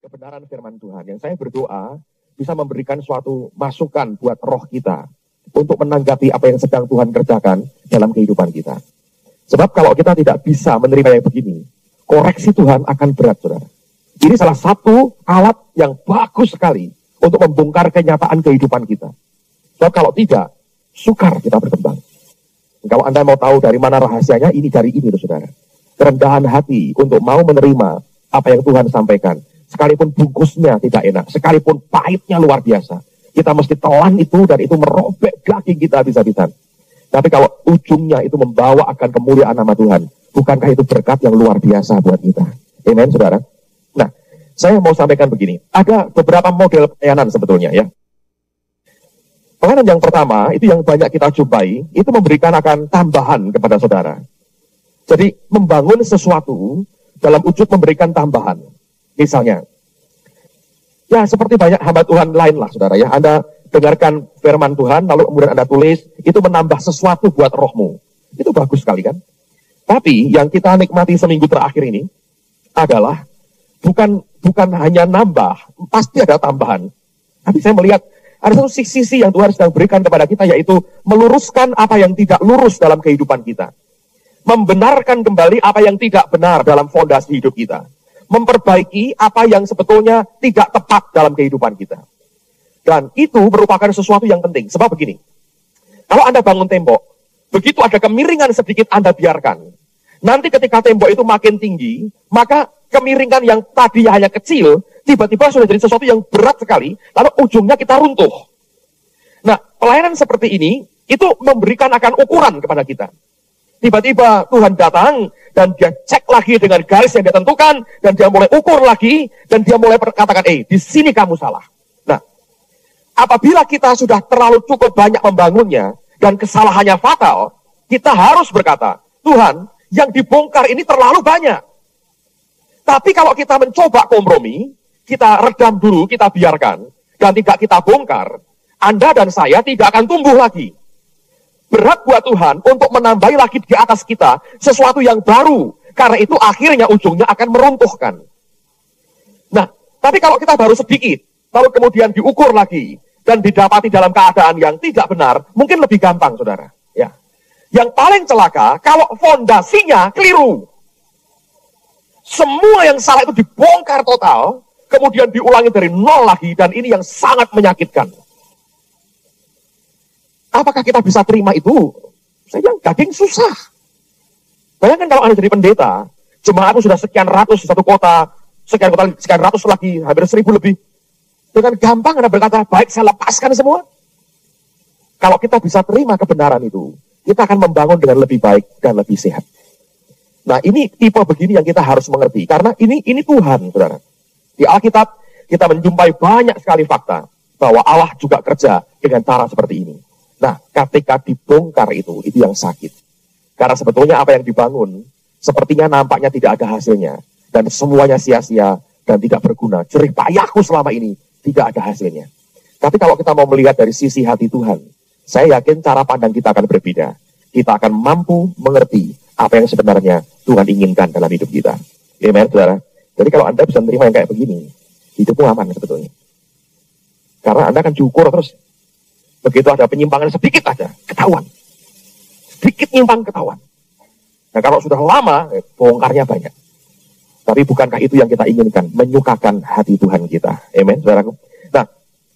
kebenaran firman Tuhan. Yang saya berdoa bisa memberikan suatu masukan buat roh kita untuk menanggapi apa yang sedang Tuhan kerjakan dalam kehidupan kita. Sebab kalau kita tidak bisa menerima yang begini, koreksi Tuhan akan berat, saudara. Ini salah satu alat yang bagus sekali untuk membongkar kenyataan kehidupan kita. Sebab kalau tidak, sukar kita berkembang. Kalau Anda mau tahu dari mana rahasianya, ini dari ini loh, saudara. Kerendahan hati untuk mau menerima apa yang Tuhan sampaikan. Sekalipun bungkusnya tidak enak, sekalipun pahitnya luar biasa. Kita mesti telan itu dan itu merobek daging kita habis-habisan. Tapi kalau ujungnya itu membawa akan kemuliaan nama Tuhan, bukankah itu berkat yang luar biasa buat kita? Amen, saudara. Nah, saya mau sampaikan begini. Ada beberapa model pelayanan sebetulnya ya. Pelayanan yang pertama, itu yang banyak kita jumpai, itu memberikan akan tambahan kepada saudara. Jadi, membangun sesuatu dalam wujud memberikan tambahan. Misalnya, ya seperti banyak hamba Tuhan lain lah, saudara ya. Anda dengarkan firman Tuhan, lalu kemudian Anda tulis, itu menambah sesuatu buat rohmu. Itu bagus sekali kan? Tapi, yang kita nikmati seminggu terakhir ini, adalah bukan hanya nambah, pasti ada tambahan. Tapi saya melihat, ada satu sisi yang Tuhan sedang berikan kepada kita, yaitu meluruskan apa yang tidak lurus dalam kehidupan kita. Membenarkan kembali apa yang tidak benar dalam fondasi hidup kita. Memperbaiki apa yang sebetulnya tidak tepat dalam kehidupan kita. Dan itu merupakan sesuatu yang penting. Sebab begini, kalau Anda bangun tembok, begitu ada kemiringan sedikit Anda biarkan. Nanti ketika tembok itu makin tinggi, maka kemiringan yang tadi hanya kecil, tiba-tiba sudah jadi sesuatu yang berat sekali, lalu ujungnya kita runtuh. Nah, pelayanan seperti ini, itu memberikan akan ukuran kepada kita. Tiba-tiba Tuhan datang, dan dia cek lagi dengan garis yang dia tentukan, dan dia mulai ukur lagi, dan dia mulai katakan, di sini kamu salah. Nah, apabila kita sudah terlalu cukup banyak membangunnya, dan kesalahannya fatal, kita harus berkata, Tuhan, yang dibongkar ini terlalu banyak. Tapi kalau kita mencoba kompromi, kita redam dulu, kita biarkan, dan tidak kita bongkar, Anda dan saya tidak akan tumbuh lagi. Berat buat Tuhan untuk menambahi lagi di atas kita sesuatu yang baru. Karena itu akhirnya ujungnya akan meruntuhkan. Nah, tapi kalau kita baru sedikit, lalu kemudian diukur lagi, dan didapati dalam keadaan yang tidak benar, mungkin lebih gampang, saudara. Ya. Yang paling celaka, kalau fondasinya keliru. Semua yang salah itu dibongkar total, kemudian diulangi dari nol lagi, dan ini yang sangat menyakitkan. Apakah kita bisa terima itu? Saya bilang, daging susah. Bayangkan kalau Anda jadi pendeta, jemaatmu sudah sekian ratus di satu kota, sekian ratus lagi, hampir 1000 lebih. Dengan gampang Anda berkata, baik saya lepaskan semua. Kalau kita bisa terima kebenaran itu, kita akan membangun dengan lebih baik dan lebih sehat. Nah, ini tipe begini yang kita harus mengerti. Karena ini Tuhan, saudara. Di Alkitab, kita menjumpai banyak sekali fakta bahwa Allah juga kerja dengan cara seperti ini. Nah, ketika dibongkar itu yang sakit. Karena sebetulnya apa yang dibangun, sepertinya nampaknya tidak ada hasilnya. Dan semuanya sia-sia dan tidak berguna. Jerih payahku selama ini, tidak ada hasilnya. Tapi kalau kita mau melihat dari sisi hati Tuhan, saya yakin cara pandang kita akan berbeda. Kita akan mampu mengerti apa yang sebenarnya Tuhan inginkan dalam hidup kita. Amen, saudara. Jadi kalau Anda bisa menerima yang kayak begini, hidupmu aman sebetulnya. Karena Anda akan diukur terus. Begitu ada penyimpangan sedikit aja, ketahuan. Sedikit nyimpang, ketahuan. Nah kalau sudah lama, bongkarnya banyak. Tapi bukankah itu yang kita inginkan? Menyukakan hati Tuhan kita. Amen, saudaraku. Nah,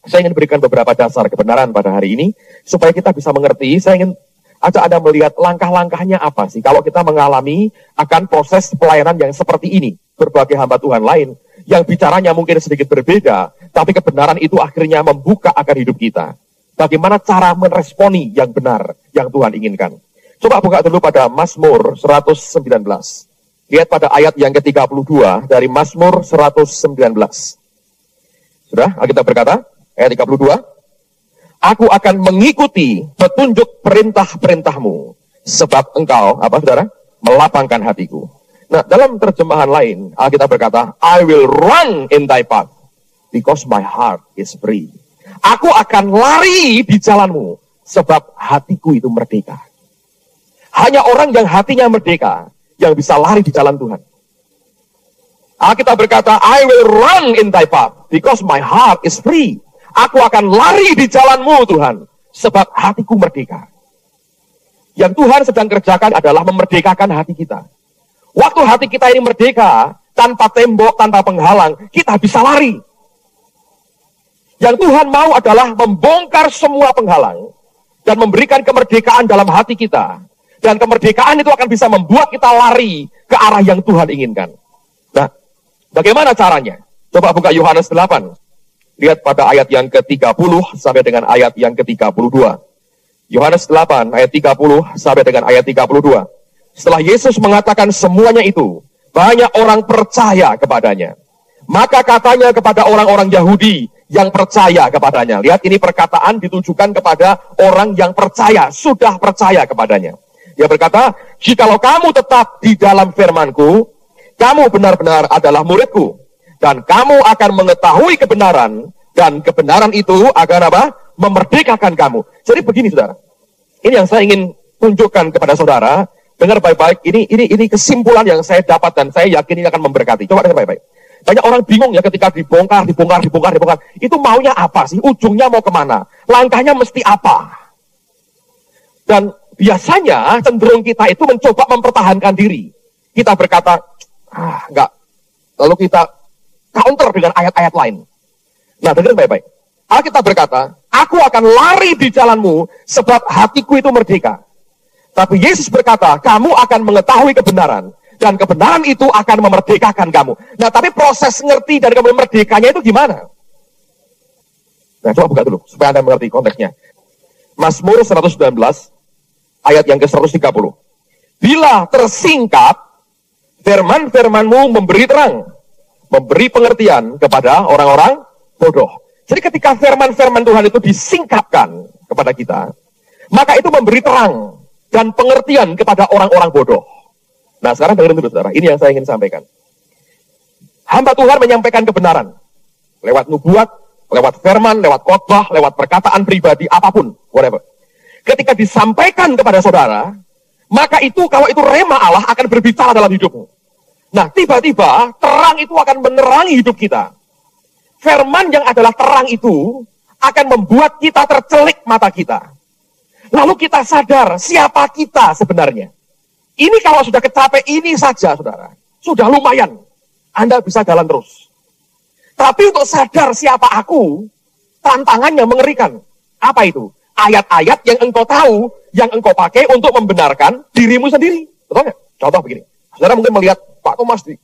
saya ingin berikan beberapa dasar kebenaran pada hari ini, supaya kita bisa mengerti. Saya ingin ajak Anda melihat langkah-langkahnya apa sih, kalau kita mengalami akan proses pelayanan yang seperti ini. Berbagai hamba Tuhan lain, yang bicaranya mungkin sedikit berbeda, tapi kebenaran itu akhirnya membuka akan hidup kita. Bagaimana cara meresponi yang benar yang Tuhan inginkan. Coba buka dulu pada Mazmur 119. Lihat pada ayat yang ke-32 dari Mazmur 119. Sudah, kita berkata, ayat 32. Aku akan mengikuti petunjuk perintah-perintahmu, sebab engkau, apa saudara? Melapangkan hatiku. Nah, dalam terjemahan lain, Alkitab berkata, I will run in thy path, because my heart is free. Aku akan lari di jalanmu, sebab hatiku itu merdeka. Hanya orang yang hatinya merdeka, yang bisa lari di jalan Tuhan. Alkitab berkata, I will run in thy path, because my heart is free. Aku akan lari di jalanmu, Tuhan, sebab hatiku merdeka. Yang Tuhan sedang kerjakan adalah memerdekakan hati kita. Waktu hati kita ini merdeka, tanpa tembok, tanpa penghalang, kita bisa lari. Yang Tuhan mau adalah membongkar semua penghalang dan memberikan kemerdekaan dalam hati kita. Dan kemerdekaan itu akan bisa membuat kita lari ke arah yang Tuhan inginkan. Nah, bagaimana caranya? Coba buka Yohanes 8. Lihat pada ayat yang ke-30 sampai dengan ayat yang ke-32. Yohanes 8 ayat 30 sampai dengan ayat 32. Setelah Yesus mengatakan semuanya itu, banyak orang percaya kepadanya. Maka katanya kepada orang-orang Yahudi yang percaya kepadanya. Lihat, ini perkataan ditujukan kepada orang yang percaya, sudah percaya kepadanya. Dia berkata, jikalau kamu tetap di dalam firman-Ku, kamu benar-benar adalah murid-Ku. Dan kamu akan mengetahui kebenaran, dan kebenaran itu akan apa? Memerdekakan kamu. Jadi begini, saudara. Ini yang saya ingin tunjukkan kepada saudara. Dengar baik-baik, ini kesimpulan yang saya dapat dan saya yakin ini akan memberkati. Coba dengar baik-baik. Banyak orang bingung ya ketika dibongkar. Itu maunya apa sih? Ujungnya mau kemana? Langkahnya mesti apa? Dan biasanya cenderung kita itu mencoba mempertahankan diri. Kita berkata, enggak. Lalu kita counter dengan ayat-ayat lain. Nah, dengar baik-baik. Alkitab berkata, aku akan lari di jalanmu sebab hatiku itu merdeka. Tapi Yesus berkata, kamu akan mengetahui kebenaran. Dan kebenaran itu akan memerdekakan kamu. Nah, tapi proses ngerti dari kamu merdekanya itu gimana? Nah, coba buka dulu, supaya Anda mengerti konteksnya. Mazmur 119, ayat yang ke-130. Bila tersingkap, firman-firmanmu memberi terang, memberi pengertian kepada orang-orang bodoh. Jadi ketika firman-firman Tuhan itu disingkapkan kepada kita, maka itu memberi terang dan pengertian kepada orang-orang bodoh. Nah, sekarang dengerin dulu, saudara. Ini yang saya ingin sampaikan. Hamba Tuhan menyampaikan kebenaran. Lewat nubuat, lewat firman, lewat khotbah, lewat perkataan pribadi, apapun. Whatever. Ketika disampaikan kepada saudara, maka itu, kalau itu rema Allah, akan berbicara dalam hidupmu. Nah, tiba-tiba, terang itu akan menerangi hidup kita. Firman yang adalah terang itu, akan membuat kita tercelik mata kita. Lalu kita sadar, siapa kita sebenarnya. Ini kalau sudah kecapai ini saja, saudara, sudah lumayan. Anda bisa jalan terus. Tapi untuk sadar siapa aku, tantangannya mengerikan. Apa itu? Ayat-ayat yang engkau tahu, yang engkau pakai untuk membenarkan dirimu sendiri. Betul nggak? Contoh begini. Saudara mungkin melihat Pak Thomas di...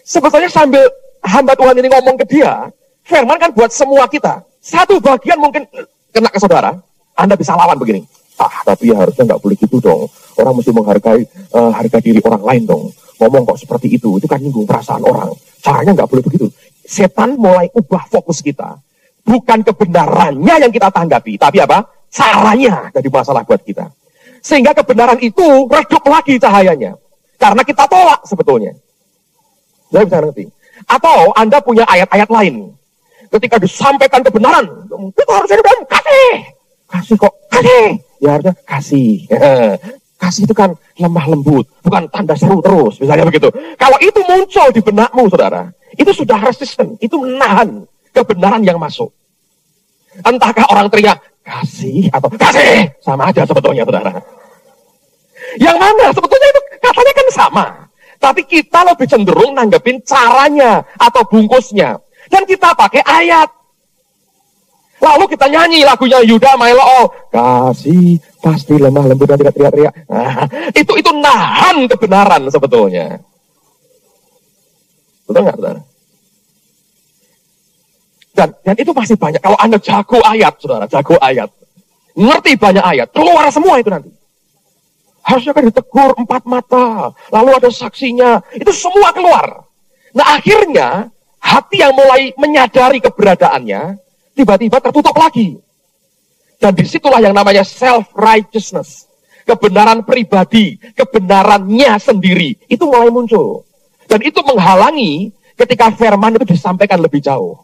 Sebetulnya sambil hamba Tuhan ini ngomong ke dia, firman kan buat semua kita. Satu bagian mungkin kena ke saudara, Anda bisa lawan begini. Tapi ya harusnya nggak boleh gitu dong. Orang mesti menghargai harga diri orang lain dong. Ngomong kok seperti itu kan nyinggung perasaan orang. Caranya nggak boleh begitu. Setan mulai ubah fokus kita. Bukan kebenarannya yang kita tanggapi, tapi apa? Caranya jadi masalah buat kita. Sehingga kebenaran itu redup lagi cahayanya. Karena kita tolak sebetulnya. Saya bisa ngerti. Atau Anda punya ayat-ayat lain. Ketika disampaikan kebenaran, itu harusnya dibilang kasih. Kasih kok, kasih. Ya harusnya kasih. Kasih itu kan lemah lembut, bukan tanda seru terus, misalnya begitu. Kalau itu muncul di benakmu, saudara, itu sudah resisten, itu menahan kebenaran yang masuk. Entahkah orang teriak, kasih atau kasih, sama aja sebetulnya, saudara. Yang mana? Sebetulnya itu katanya kan sama. Tapi kita lebih cenderung nanggepin caranya atau bungkusnya. Dan kita pakai ayat. Lalu kita nyanyi lagunya Yuda Mailo, kasih pasti lemah lembut dan tidak teriak-teriak. Nah, itu nahan kebenaran sebetulnya. Betul nggak, saudara? Dan itu masih banyak. Kalau Anda jago ayat, saudara, jago ayat, ngerti banyak ayat, keluar semua itu nanti. Harusnya kan ditegur 4 mata, lalu ada saksinya, itu semua keluar. Nah, akhirnya hati yang mulai menyadari keberadaannya tiba-tiba tertutup lagi. Dan disitulah yang namanya self-righteousness. Kebenaran pribadi, kebenarannya sendiri. Itu mulai muncul. Dan itu menghalangi ketika firman itu disampaikan lebih jauh.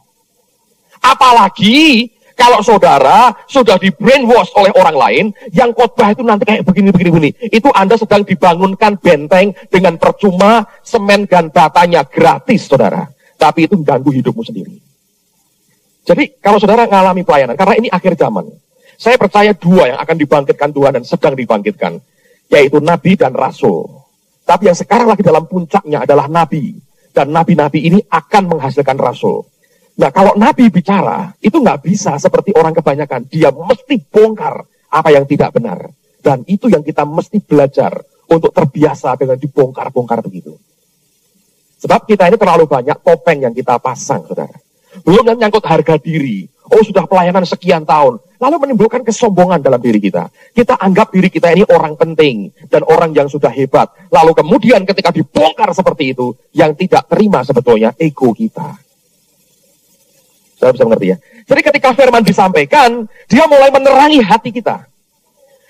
Apalagi Kalau saudara sudah di brainwash oleh orang lain, yang khotbah itu nanti kayak begini, itu Anda sedang dibangunkan benteng dengan percuma, semen dan batanya gratis, saudara. Tapi itu mengganggu hidupmu sendiri. Jadi kalau saudara mengalami pelayanan, karena ini akhir zaman, saya percaya dua yang akan dibangkitkan Tuhan dan sedang dibangkitkan, yaitu nabi dan rasul. Tapi yang sekarang lagi dalam puncaknya adalah nabi. Dan nabi-nabi ini akan menghasilkan rasul. Nah, kalau nabi bicara, itu nggak bisa seperti orang kebanyakan. Dia mesti bongkar apa yang tidak benar. Dan itu yang kita mesti belajar untuk terbiasa dengan dibongkar-bongkar begitu. Sebab kita ini terlalu banyak topeng yang kita pasang, saudara. Belum yang nyangkut harga diri. Oh, sudah pelayanan sekian tahun. Lalu menimbulkan kesombongan dalam diri kita. Kita anggap diri kita ini orang penting. Dan orang yang sudah hebat. Lalu kemudian ketika dibongkar seperti itu, yang tidak terima sebetulnya ego kita. Saya bisa mengerti ya. Jadi ketika firman disampaikan, dia mulai menerangi hati kita.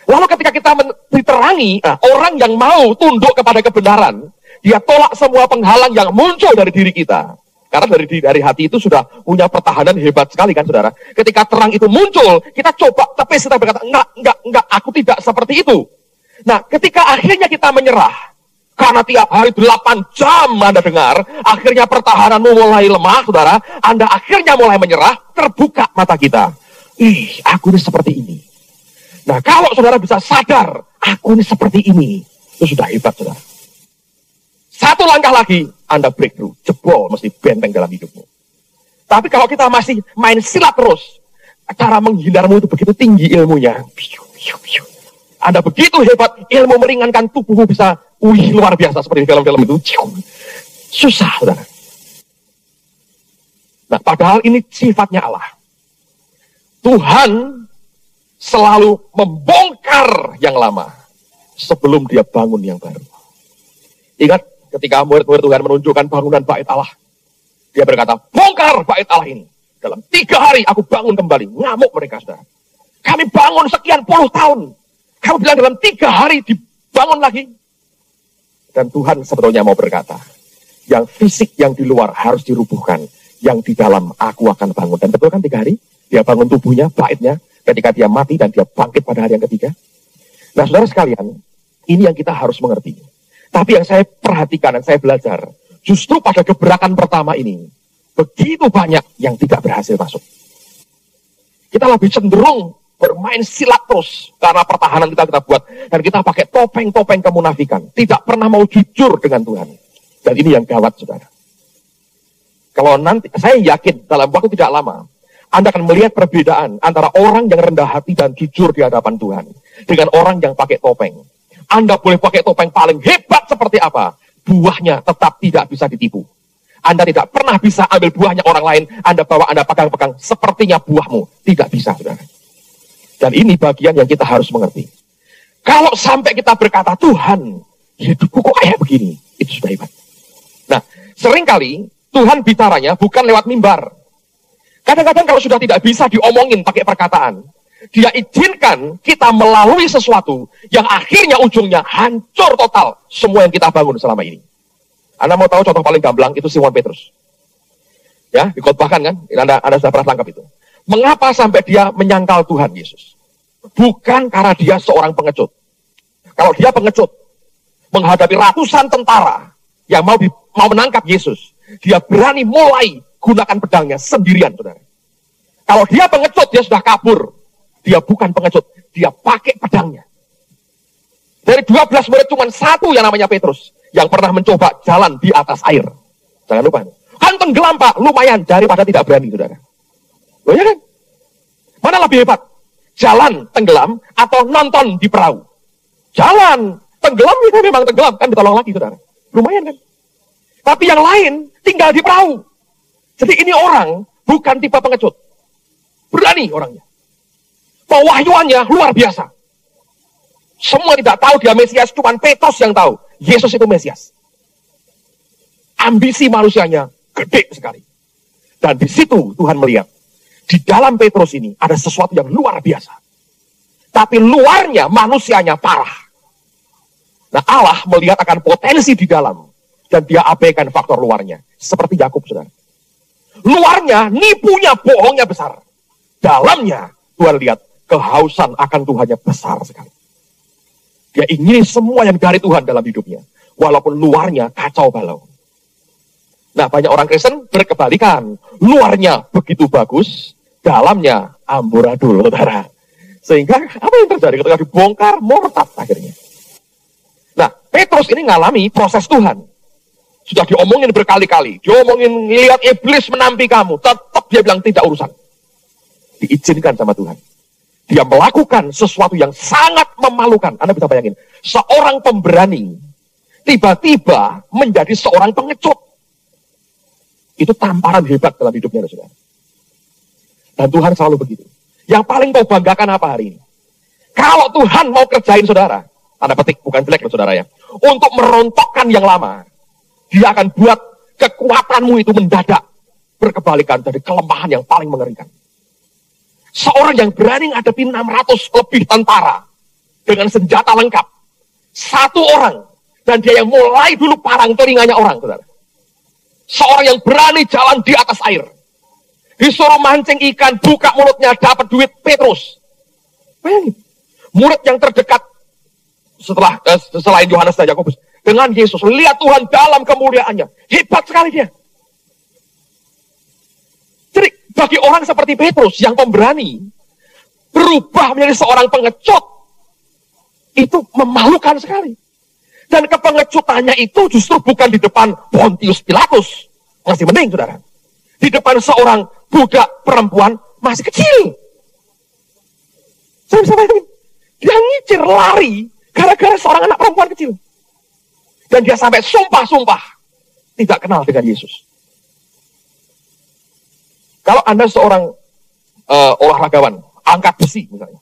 Lalu ketika kita diterangi, orang yang mau tunduk kepada kebenaran, dia tolak semua penghalang yang muncul dari diri kita. Karena dari hati itu sudah punya pertahanan hebat sekali kan, saudara. Ketika terang itu muncul, kita coba tepis, kita berkata, enggak, aku tidak seperti itu. Nah, ketika akhirnya kita menyerah, karena tiap hari 8 jam Anda dengar, akhirnya pertahananmu mulai lemah, saudara. Anda akhirnya mulai menyerah, terbuka mata kita. Aku ini seperti ini. Nah, kalau saudara bisa sadar, aku ini seperti ini, itu sudah hebat, saudara. Satu langkah lagi, Anda breakthrough, jebol, mesti benteng dalam hidupmu. Tapi kalau kita masih main silat terus, cara menghindarmu itu begitu tinggi ilmunya. Anda begitu hebat, ilmu meringankan tubuhmu bisa, luar biasa, seperti film-film itu. Susah, saudara. Nah, padahal ini sifatnya Allah. Tuhan selalu membongkar yang lama sebelum dia bangun yang baru. Ingat, ketika murid-murid Tuhan menunjukkan bangunan bait Allah, dia berkata, bongkar bait Allah ini. Dalam 3 hari aku bangun kembali. Ngamuk mereka, saudara. Kami bangun sekian puluh tahun. Kamu bilang dalam 3 hari dibangun lagi. Dan Tuhan sebetulnya mau berkata, yang fisik yang di luar harus dirubuhkan. Yang di dalam aku akan bangun. Dan betul kan 3 hari? Dia bangun tubuhnya, baitnya, ketika dia mati dan dia bangkit pada hari yang ketiga. Nah, saudara sekalian, ini yang kita harus mengerti. Tapi yang saya perhatikan dan saya belajar, justru pada gebrakan pertama ini, begitu banyak yang tidak berhasil masuk. Kita lebih cenderung bermain silat terus, karena pertahanan kita buat, dan kita pakai topeng-topeng kemunafikan. Tidak pernah mau jujur dengan Tuhan. Dan ini yang gawat, saudara. Kalau nanti, saya yakin dalam waktu tidak lama, Anda akan melihat perbedaan antara orang yang rendah hati dan jujur di hadapan Tuhan, dengan orang yang pakai topeng. Anda boleh pakai topeng paling hebat seperti apa, buahnya tetap tidak bisa ditipu. Anda tidak pernah bisa ambil buahnya orang lain, Anda bawa, Anda pegang-pegang, sepertinya buahmu. Tidak bisa, saudara. Dan ini bagian yang kita harus mengerti. Kalau sampai kita berkata, Tuhan, hidupku kok kayak begini, itu sudah hebat. Nah, seringkali Tuhan bicaranya bukan lewat mimbar. Kadang-kadang kalau sudah tidak bisa diomongin pakai perkataan, dia izinkan kita melalui sesuatu yang akhirnya ujungnya hancur total semua yang kita bangun selama ini. Anda mau tahu contoh paling gamblang itu Simon Petrus. Ya, dikhotbahkan kan? Anda sudah pernah tangkap itu. Mengapa sampai dia menyangkal Tuhan Yesus? Bukan karena dia seorang pengecut. Kalau dia pengecut, menghadapi ratusan tentara yang mau menangkap Yesus, dia berani mulai gunakan pedangnya sendirian, saudara. Kalau dia pengecut, dia sudah kabur. Dia bukan pengecut, dia pakai pedangnya. Dari 12 murid cuma 1 yang namanya Petrus, yang pernah mencoba jalan di atas air. Jangan lupa. Kan tenggelam, Pak, lumayan daripada tidak berani, saudara. Oh ya kan? Mana lebih hebat? Jalan tenggelam atau nonton di perahu? Jalan tenggelam itu memang tenggelam, kan ditolong lagi, saudara. Lumayan kan? Tapi yang lain tinggal di perahu. Jadi ini orang bukan tipe pengecut. Berani orangnya. Pewahyuannya luar biasa. Semua tidak tahu dia Mesias, cuma Petrus yang tahu. Yesus itu Mesias. Ambisi manusianya gede sekali. Dan di situ Tuhan melihat, di dalam Petrus ini ada sesuatu yang luar biasa. Tapi luarnya manusianya parah. Nah, Allah melihat akan potensi di dalam. Dan dia abaikan faktor luarnya. Seperti Yakub, saudara. Luarnya, nipunya, bohongnya besar. dalamnya Tuhan lihat kehausan akan Tuhannya besar sekali. Dia ingini semua yang dari Tuhan dalam hidupnya, walaupun luarnya kacau balau. Nah, banyak orang Kristen berkebalikan. Luarnya begitu bagus, dalamnya amburadul, saudara. Sehingga apa yang terjadi ketika dibongkar, murtad akhirnya. Nah, Petrus ini ngalami proses Tuhan. Sudah diomongin berkali-kali. Diomongin, lihat iblis menampi kamu. Tetap dia bilang tidak urusan. Diizinkan sama Tuhan. Dia melakukan sesuatu yang sangat memalukan. Anda bisa bayangin. Seorang pemberani tiba-tiba menjadi seorang pengecut. Itu tamparan hebat dalam hidupnya, saudara. Dan Tuhan selalu begitu. Yang paling kau banggakan apa hari ini? Kalau Tuhan mau kerjain saudara, tanda petik, bukan jelek loh saudara ya, untuk merontokkan yang lama, dia akan buat kekuatanmu itu mendadak berkebalikan dari kelemahan yang paling mengerikan. Seorang yang berani ngadepi 600 lebih tentara dengan senjata lengkap. Satu orang, dan dia yang mulai dulu parang telinganya orang, saudara. Seorang yang berani jalan di atas air. Disuruh mancing ikan, buka mulutnya, dapat duit, Petrus. Bayangin. Murid yang terdekat selain Yohanes dan Yakobus dengan Yesus. Lihat Tuhan dalam kemuliaannya. Hebat sekali dia. Jadi bagi orang seperti Petrus yang pemberani, berubah menjadi seorang pengecut, itu memalukan sekali. Dan kepengecutannya itu justru bukan di depan Pontius Pilatus. Masih mending, saudara. Di depan seorang budak perempuan masih kecil. Saya bisa bayangin. Dia ngicir lari gara-gara seorang anak perempuan kecil. Dan dia sampai sumpah-sumpah tidak kenal dengan Yesus. Kalau Anda seorang olahragawan, angkat besi misalnya.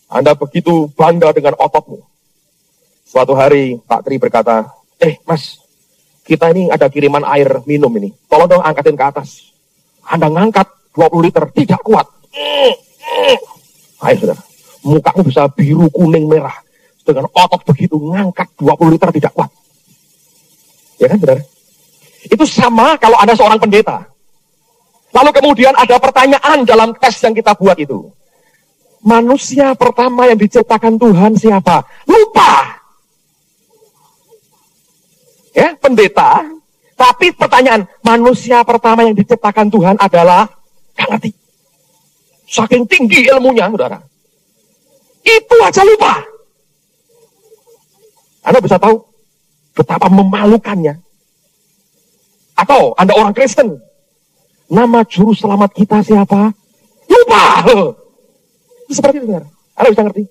Anda begitu bangga dengan ototmu. Suatu hari Pak Tri berkata, Mas, kita ini ada kiriman air minum ini. Tolong dong angkatin ke atas. Anda ngangkat 20 liter, tidak kuat. Ayo saudara, mukamu bisa biru, kuning, merah. Dengan otot begitu, ngangkat 20 liter tidak kuat. Ya kan saudara? Itu sama kalau Anda seorang pendeta. Lalu kemudian ada pertanyaan dalam tes yang kita buat itu. Manusia pertama yang diciptakan Tuhan siapa? Lupa. Ya, pendeta. Tapi pertanyaan, manusia pertama yang diciptakan Tuhan adalah gak ngerti. Saking tinggi ilmunya, saudara. Itu aja lupa. Anda bisa tahu betapa memalukannya. Atau Anda orang Kristen, nama juru selamat kita siapa? Lupa. Seperti itu, saudara. Anda bisa ngerti?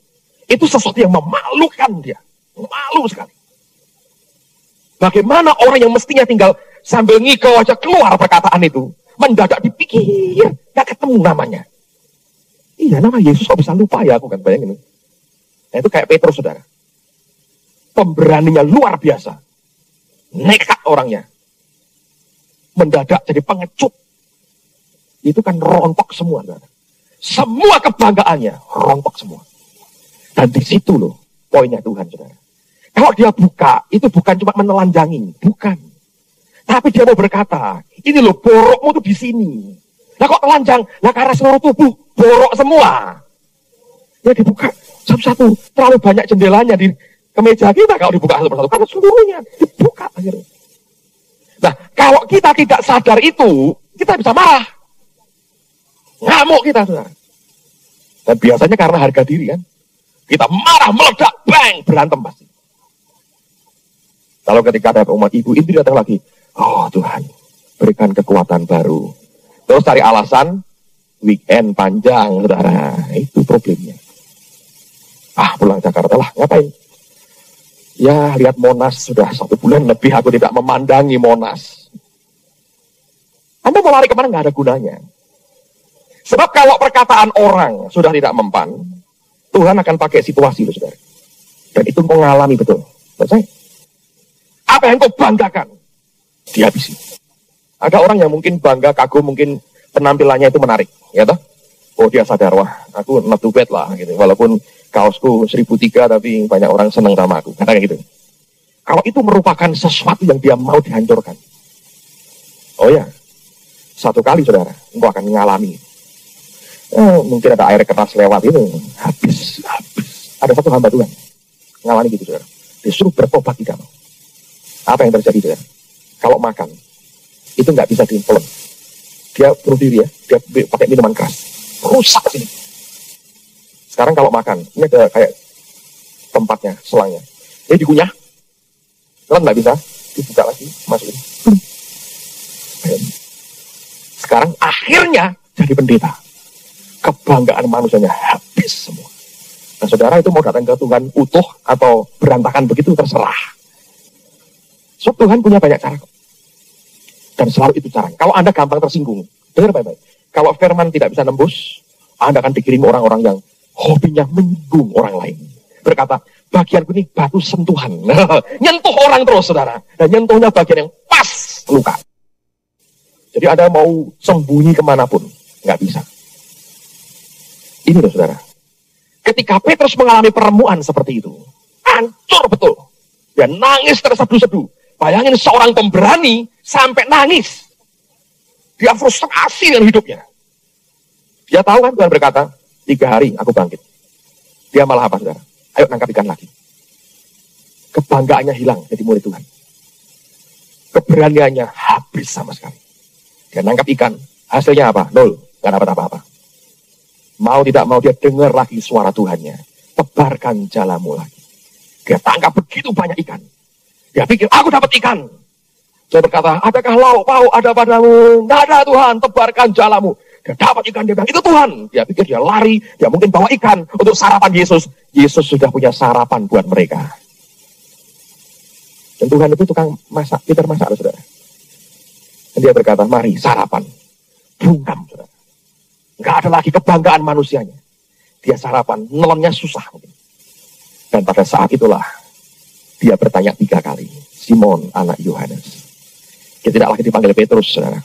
Itu sesuatu yang memalukan dia. Malu sekali. Bagaimana orang yang mestinya tinggal sambil ngigau aja keluar perkataan itu, mendadak dipikir, gak ketemu namanya. Iya, nama Yesus kok bisa lupa ya, aku kan bayangin. Nah, itu kayak Petrus, saudara. Pemberaninya luar biasa. Nekat orangnya. Mendadak jadi pengecut. Itu kan rontok semua, saudara. Semua kebanggaannya rontok semua. Dan di situ loh poinnya Tuhan, saudara. Kalau dia buka, itu bukan cuma menelanjangi, bukan. Tapi dia mau berkata, ini loh borokmu tuh di sini. Nah kok telanjang? Nah karena seluruh tubuh borok semua. Ya dibuka satu-satu, terlalu banyak jendelanya di kemeja kita kalau dibuka satu persatu. Karena seluruhnya dibuka akhirnya. Nah kalau kita tidak sadar itu, kita bisa marah. Ngamuk kita, saudara. Dan biasanya karena harga diri kan. Kita marah, meledak, bang, berantem pasti. Kalau ketika ada umat ibu, itu datang lagi. Oh Tuhan, berikan kekuatan baru. Terus cari alasan, weekend panjang, saudara. Itu problemnya. Pulang Jakarta lah, ngapain? Ya, lihat Monas sudah 1 bulan lebih, aku tidak memandangi Monas. Anda mau lari kemana, nggak ada gunanya. Sebab kalau perkataan orang sudah tidak mempan, Tuhan akan pakai situasi, loh, saudara. Dan itu mengalami betul. Percaya? Apa yang kau banggakan? Dihabisi. Ada orang yang mungkin bangga, kagum, mungkin penampilannya itu menarik. Ya toh? Oh dia sadar, wah aku not too bad lah. Gitu. Walaupun kaosku 1.003 tapi banyak orang senang sama aku. Kata gitu. Kalau itu merupakan sesuatu yang dia mau dihancurkan. Oh ya, satu kali saudara, engkau akan mengalami. Mungkin ada air keras lewat itu, habis. Ada satu hamba Tuhan ngawani gitu, saudara. Disuruh bertobat tidak mau. Apa yang terjadi, saudara? Kalau makan itu nggak bisa diimplen. Dia bunuh diri ya, dia pakai minuman keras, rusak sini. Sekarang kalau makan, ini ada kayak tempatnya, selangnya. Ini dikunyah, kan nggak bisa, dibuka lagi, masukin. Sekarang akhirnya jadi pendeta. Kebanggaan manusianya habis semua. Nah, saudara itu mau datang ke Tuhan utuh atau berantakan begitu terserah. Sebab Tuhan punya banyak cara. Dan selalu itu cara. Kalau Anda gampang tersinggung, dengar baik-baik. Kalau firman tidak bisa nembus, Anda akan dikirim orang-orang yang hobinya menyinggung orang lain. Berkata, bagianku ini batu sentuhan. Nyentuh orang terus, saudara. Dan nyentuhnya bagian yang pas luka. Jadi Anda mau sembunyi kemanapun, nggak bisa. Ini loh, saudara. Ketika Petrus mengalami perempuan seperti itu, hancur betul. Dia nangis terseduh-seduh. Bayangin seorang pemberani sampai nangis. Dia frustrasi dengan hidupnya. Dia tahu kan Tuhan berkata, 3 hari aku bangkit. Dia malah apa, saudara? Ayo nangkap ikan lagi. Kebanggaannya hilang jadi murid Tuhan. Keberaniannya habis sama sekali. Dia nangkap ikan. Hasilnya apa? 0. Gak dapat apa-apa. Mau tidak mau dia dengar lagi suara Tuhannya. Tebarkan jalamu lagi. Dia tangkap begitu banyak ikan. Dia pikir, aku dapat ikan. Dia berkata, adakah lauk pauk ada padamu? Tidak ada Tuhan, tebarkan jalamu. Dia dapat ikan, dia bilang, itu Tuhan. Dia pikir dia lari, dia mungkin bawa ikan untuk sarapan Yesus. Yesus sudah punya sarapan buat mereka. Dan Tuhan itu tukang masak, Peter masak, saudara. Dan dia berkata, mari sarapan. Bungkam, saudara. Nggak ada lagi kebanggaan manusianya. Dia sarapan, nelennya susah mungkin. Dan pada saat itulah, dia bertanya 3 kali. Simon, anak Yohanes. Dia tidak lagi dipanggil Petrus, saudara.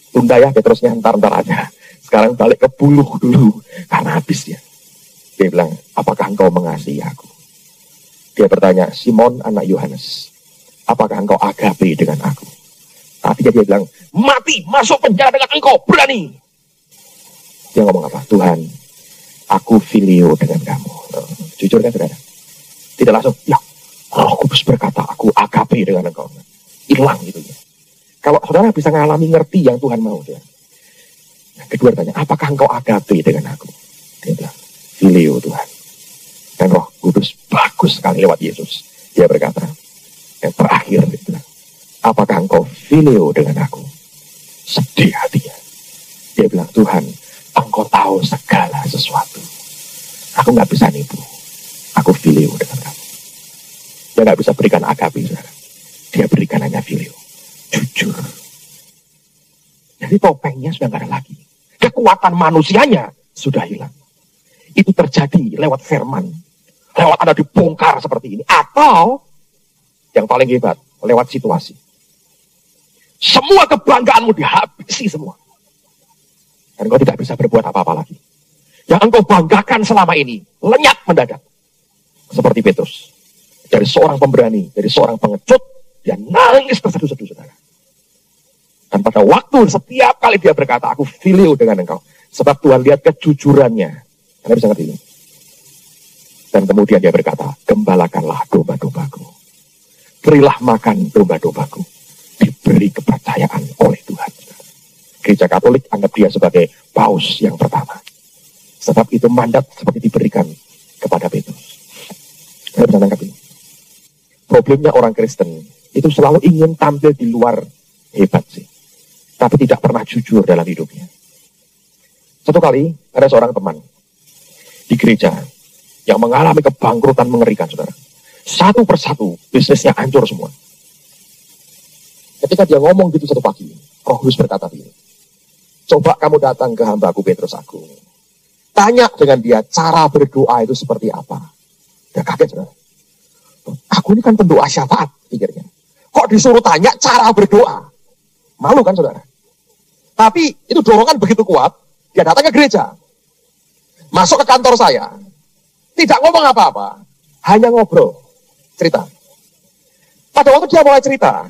Tunda ya Petrusnya, ntar aja. Sekarang balik ke buluh dulu. Karena habis ya. Dia bilang, apakah engkau mengasihi aku? Dia bertanya, Simon, anak Yohanes. Apakah engkau agape dengan aku? Tapi dia bilang, mati, masuk penjara dengan engkau, berani. Dia ngomong apa? Tuhan, aku filio dengan kamu. Jujur kan, saudara? Tidak langsung, ya, Roh Kudus berkata, aku agape dengan engkau. Hilang gitu ya. Kalau saudara bisa ngalami ngerti yang Tuhan mau. Ya. Yang kedua tanya, apakah engkau agape dengan aku? Dia bilang, filio Tuhan. Dan Roh Kudus bagus sekali lewat Yesus. Dia berkata, yang terakhir, dia bilang, apakah engkau filio dengan aku? Sedih hatinya. Dia bilang, Tuhan, engkau tahu segala sesuatu. Aku nggak bisa nipu. Aku filio dengan kamu. Dia nggak bisa berikan agape, saudara. Dia berikan hanya filio. Jujur. Jadi topengnya sudah nggak ada lagi. Kekuatan manusianya sudah hilang. Itu terjadi lewat firman. Lewat ada dibongkar seperti ini. Atau, yang paling hebat, lewat situasi. Semua kebanggaanmu dihabisi semua. Dan engkau tidak bisa berbuat apa-apa lagi. Yang engkau banggakan selama ini, lenyap mendadak. Seperti Petrus. Dari seorang pemberani, dari seorang pengecut, dia nangis terseduh-seduh, saudara. Dan pada waktu setiap kali dia berkata, aku filio dengan engkau. Sebab Tuhan lihat kejujurannya. Anda bisa ngerti ini. Dan kemudian dia berkata, gembalakanlah domba-dombaku. Berilah makan domba-dombaku. Diberi kepercayaan oleh Tuhan. Gereja Katolik anggap dia sebagai paus yang pertama. Sebab itu mandat seperti diberikan kepada Petrus. Anda bisa nangkap ini. Problemnya orang Kristen itu selalu ingin tampil di luar hebat sih. Tapi tidak pernah jujur dalam hidupnya. Satu kali ada seorang teman di gereja yang mengalami kebangkrutan mengerikan, saudara. Satu persatu bisnisnya hancur semua. Ketika dia ngomong gitu satu pagi, Roh Kudus berkata begini, coba kamu datang ke hambaku Petrus Agung. Tanya dengan dia cara berdoa itu seperti apa. Dia kaget, saudara. Aku ini kan pendoa syafaat, pikirnya. Kok disuruh tanya cara berdoa? Malu kan, saudara? Tapi itu dorongan begitu kuat, dia datang ke gereja. Masuk ke kantor saya. Tidak ngomong apa-apa. Hanya ngobrol. Cerita. Pada waktu dia mulai cerita,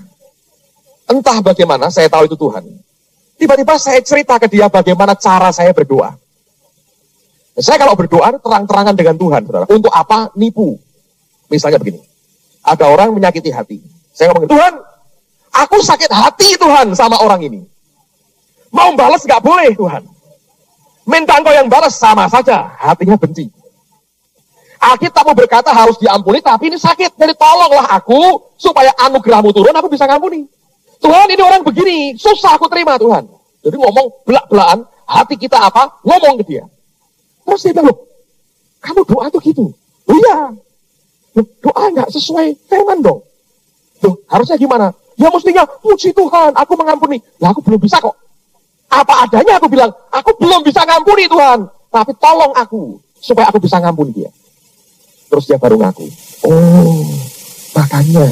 entah bagaimana saya tahu itu Tuhan. Tiba-tiba saya cerita ke dia bagaimana cara saya berdoa. Saya kalau berdoa terang-terangan dengan Tuhan, saudara. Untuk apa? Nipu. Misalnya begini. Ada orang menyakiti hati. Saya ngomong, Tuhan, aku sakit hati Tuhan sama orang ini. Mau balas gak boleh Tuhan. Minta engkau yang balas sama saja. Hatinya benci. Alkitab berkata harus diampuni, tapi ini sakit. Jadi tolonglah aku, supaya anugerahmu turun, aku bisa ngampuni. Tuhan, ini orang begini, susah aku terima Tuhan. Jadi ngomong belak-belakan, hati kita apa? Ngomong ke dia. Terus dia bilang, loh, kamu doa tuh gitu? Oh iya. Loh, doa nggak sesuai firman dong. Loh, harusnya gimana? Ya mestinya, puji Tuhan, aku mengampuni. Lah aku belum bisa kok. Apa adanya aku bilang, aku belum bisa ngampuni Tuhan. Tapi tolong aku, supaya aku bisa ngampuni dia. Terus dia baru ngaku, oh makanya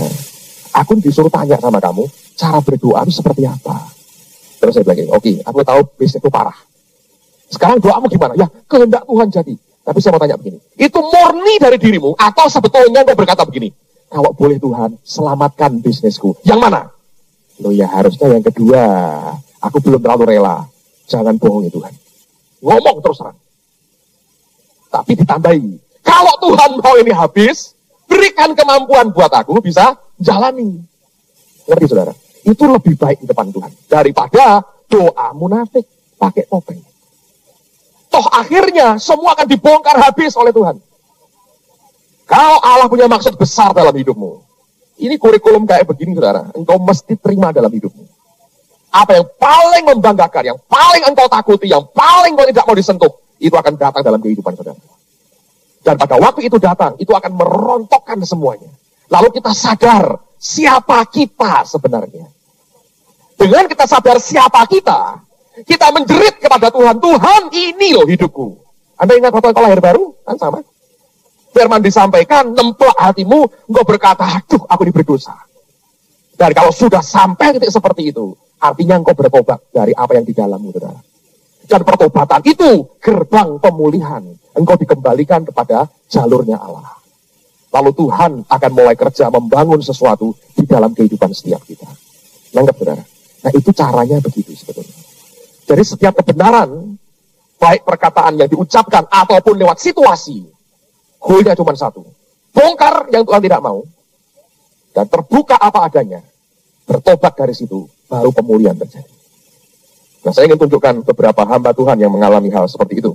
aku disuruh tanya sama kamu, cara berdoa itu seperti apa. Terus saya bilang, oke, aku tahu bisnis itu parah. Sekarang doamu gimana? Ya kehendak Tuhan jadi. Tapi saya mau tanya begini, itu murni dari dirimu atau sebetulnya kau berkata begini, kalau boleh Tuhan selamatkan bisnisku. Yang mana? Loh ya harusnya yang kedua, aku belum terlalu rela. Jangan bohongi Tuhan. Ngomong terus terang. Tapi ditambahi, kalau Tuhan mau ini habis, berikan kemampuan buat aku bisa jalani. Ngerti saudara? Itu lebih baik di depan Tuhan. Daripada doa munafik pakai topeng. Toh akhirnya semua akan dibongkar habis oleh Tuhan. Kalau Allah punya maksud besar dalam hidupmu. Ini kurikulum kayak begini saudara. Engkau mesti terima dalam hidupmu. Apa yang paling membanggakan, yang paling engkau takuti, yang paling engkau tidak mau disentuh, itu akan datang dalam kehidupan saudara. Dan pada waktu itu datang, itu akan merontokkan semuanya. Lalu kita sadar siapa kita sebenarnya. Dengan kita sadar siapa kita menjerit kepada Tuhan. Tuhan, ini loh hidupku. Anda ingat waktu engkau lahir baru? Kan sama. Firman disampaikan, nemplak hatimu, engkau berkata, aduh aku ini berdosa. Dan kalau sudah sampai titik seperti itu, artinya engkau bertobat dari apa yang di dalammu, saudara. Dan pertobatan itu gerbang pemulihan. Engkau dikembalikan kepada jalurnya Allah. Lalu Tuhan akan mulai kerja membangun sesuatu di dalam kehidupan setiap kita. Nangkep saudara? Nah itu caranya begitu sebetulnya. Jadi setiap kebenaran, baik perkataan yang diucapkan ataupun lewat situasi, goalnya cuma satu. Bongkar yang Tuhan tidak mau. Dan terbuka apa adanya. Bertobat dari situ, baru pemulihan terjadi. Nah, saya ingin tunjukkan beberapa hamba Tuhan yang mengalami hal seperti itu.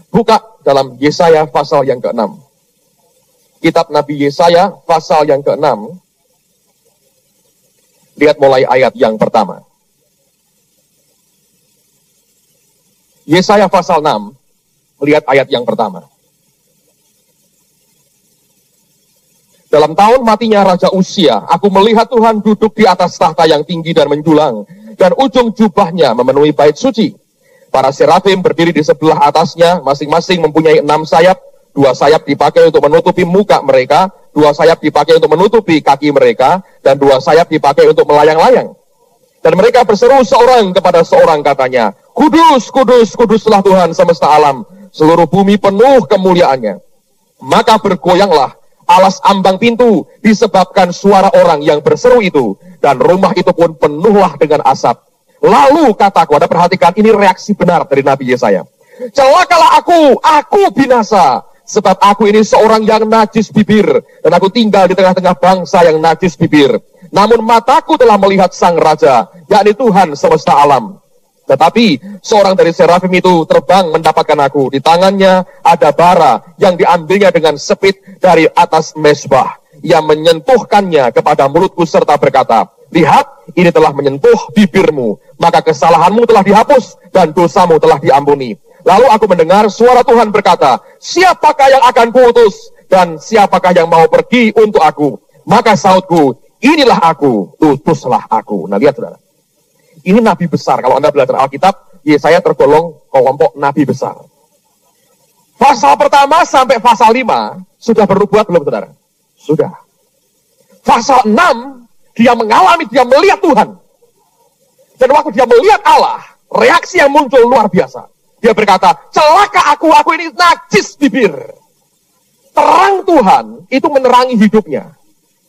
Buka dalam Yesaya pasal yang ke-6. Kitab Nabi Yesaya pasal yang ke-6. Lihat mulai ayat yang pertama. Yesaya pasal 6, lihat ayat yang pertama. Dalam tahun matinya Raja Uzia, aku melihat Tuhan duduk di atas tahta yang tinggi dan menjulang, dan ujung jubahnya memenuhi bait suci. Para serafim berdiri di sebelah atasnya, masing-masing mempunyai 6 sayap. 2 sayap dipakai untuk menutupi muka mereka, 2 sayap dipakai untuk menutupi kaki mereka, dan 2 sayap dipakai untuk melayang-layang. Dan mereka berseru seorang kepada seorang katanya, Kudus, kudus, kuduslah Tuhan semesta alam, seluruh bumi penuh kemuliaannya. Maka bergoyanglah alas ambang pintu disebabkan suara orang yang berseru itu, dan rumah itu pun penuhlah dengan asap. Lalu kataku, Anda perhatikan, ini reaksi benar dari Nabi Yesaya. Celakalah aku binasa, sebab aku ini seorang yang najis bibir, dan aku tinggal di tengah-tengah bangsa yang najis bibir. Namun mataku telah melihat sang raja, yakni Tuhan semesta alam. Tetapi seorang dari serafim itu terbang mendapatkan aku. Di tangannya ada bara yang diambilnya dengan sepit dari atas mezbah. Ia menyentuhkannya kepada mulutku serta berkata, lihat, ini telah menyentuh bibirmu, maka kesalahanmu telah dihapus dan dosamu telah diampuni. Lalu aku mendengar suara Tuhan berkata, siapakah yang akan kuutus dan siapakah yang mau pergi untuk aku? Maka sautku, inilah aku, utuslah aku. Nah lihat saudara, ini nabi besar. Kalau Anda belajar Alkitab, Yesaya tergolong kelompok nabi besar. Pasal pertama sampai pasal 5 sudah bernubuat belum saudara? Sudah. Pasal 6 dia mengalami, dia melihat Tuhan. Dan waktu dia melihat Allah, reaksi yang muncul luar biasa. Dia berkata, celaka aku ini najis bibir. Terang Tuhan itu menerangi hidupnya.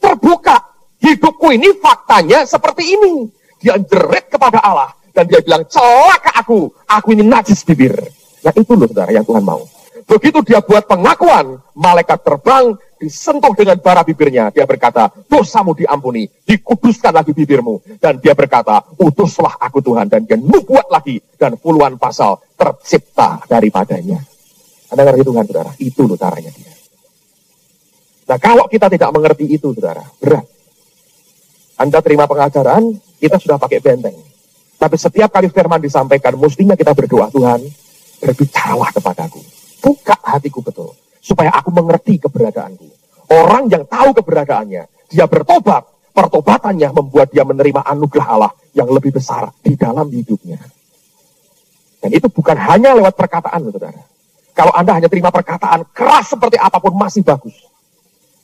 Terbuka, hidupku ini faktanya seperti ini. Dia jerit kepada Allah dan dia bilang, celaka aku ini najis bibir. Nah itu loh saudara yang Tuhan mau. Begitu dia buat pengakuan, malaikat terbang, disentuh dengan bara bibirnya. Dia berkata, dosamu diampuni, dikuduskan lagi bibirmu. Dan dia berkata, utuslah aku Tuhan. Dan dia nubuat lagi, dan puluhan pasal tercipta daripadanya. Anda ngerti Tuhan, saudara? Itu loh caranya dia. Nah kalau kita tidak mengerti itu, saudara, berat. Anda terima pengajaran, kita sudah pakai benteng. Tapi setiap kali firman disampaikan, mestinya kita berdoa, Tuhan, berbicaralah kepadaku. Buka hatiku betul. Supaya aku mengerti keberadaanku. Orang yang tahu keberadaannya, dia bertobat. Pertobatannya membuat dia menerima anugerah Allah yang lebih besar di dalam hidupnya. Dan itu bukan hanya lewat perkataan, saudara. Kalau Anda hanya terima perkataan keras seperti apapun masih bagus.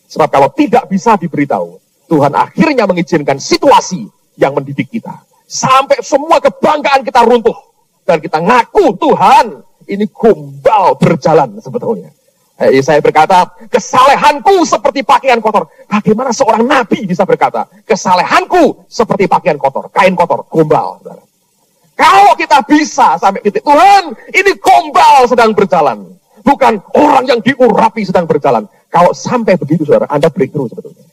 Sebab kalau tidak bisa diberitahu, Tuhan akhirnya mengizinkan situasi yang mendidik kita. Sampai semua kebanggaan kita runtuh. Dan kita ngaku, Tuhan, ini gombal berjalan sebetulnya. Saya berkata, kesalehanku seperti pakaian kotor. Bagaimana seorang nabi bisa berkata, kesalehanku seperti pakaian kotor, kain kotor, gombal. Saudara. Kalau kita bisa sampai titik, Tuhan, ini gombal sedang berjalan. Bukan orang yang diurapi sedang berjalan. Kalau sampai begitu, saudara, Anda breakthrough sebetulnya.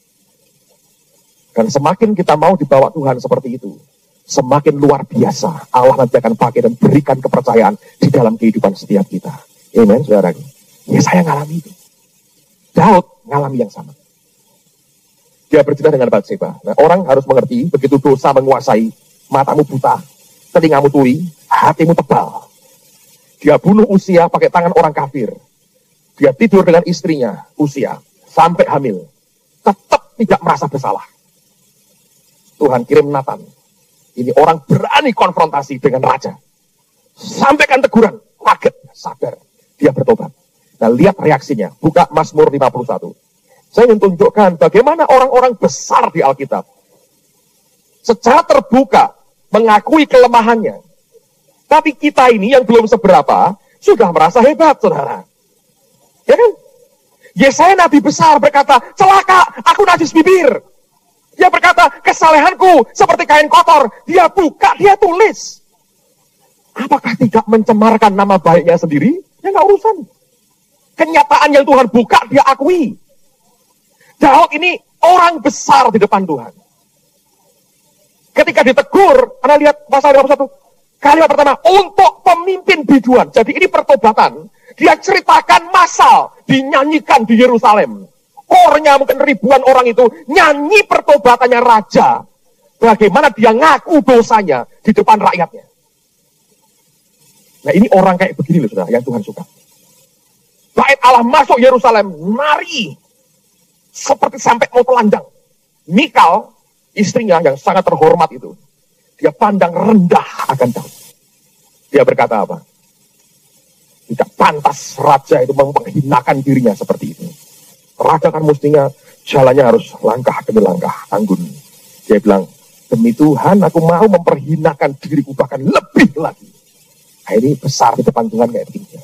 Dan semakin kita mau dibawa Tuhan seperti itu, semakin luar biasa Allah nanti akan pakai dan berikan kepercayaan di dalam kehidupan setiap kita. Amen, saudara. Ya saya ngalami itu. Daud ngalami yang sama. Dia berzina dengan Batseba. Nah, orang harus mengerti, begitu dosa menguasai, matamu buta, telingamu tuli, hatimu tebal. Dia bunuh Usia pakai tangan orang kafir. Dia tidur dengan istrinya, Usia, sampai hamil. Tetap tidak merasa bersalah. Tuhan kirim Nathan. Ini orang berani konfrontasi dengan raja. Sampaikan teguran, kaget, sadar. Dia bertobat. Nah, lihat reaksinya. Buka Mazmur 51. Saya ingin tunjukkan bagaimana orang-orang besar di Alkitab secara terbuka mengakui kelemahannya. Tapi kita ini yang belum seberapa, sudah merasa hebat, saudara. Ya kan? Yesaya nabi besar berkata, celaka, aku najis bibir. Dia berkata, kesalehanku seperti kain kotor. Dia buka, dia tulis. Apakah tidak mencemarkan nama baiknya sendiri? Ya nggak urusan. Kenyataan yang Tuhan buka, dia akui. Daud ini orang besar di depan Tuhan. Ketika ditegur, Anda lihat pasal 51. Kalimat pertama, untuk pemimpin biduan. Jadi ini pertobatan. Dia ceritakan masal, dinyanyikan di Yerusalem. Kornya mungkin ribuan orang itu nyanyi pertobatannya raja. Bagaimana dia ngaku dosanya di depan rakyatnya. Nah ini orang kayak begini loh saudara, yang Tuhan suka. Bait Allah masuk Yerusalem, nari. Seperti sampai mau telanjang. Mikal, istrinya yang sangat terhormat itu. Dia pandang rendah akan Daud. Dia berkata apa? Tidak pantas raja itu menghinakan dirinya seperti itu. Raja kan mestinya jalannya harus langkah demi langkah, anggun. Dia bilang, demi Tuhan aku mau memperhinakan diriku bahkan lebih lagi. Nah, ini besar di depan Tuhan kayak begini.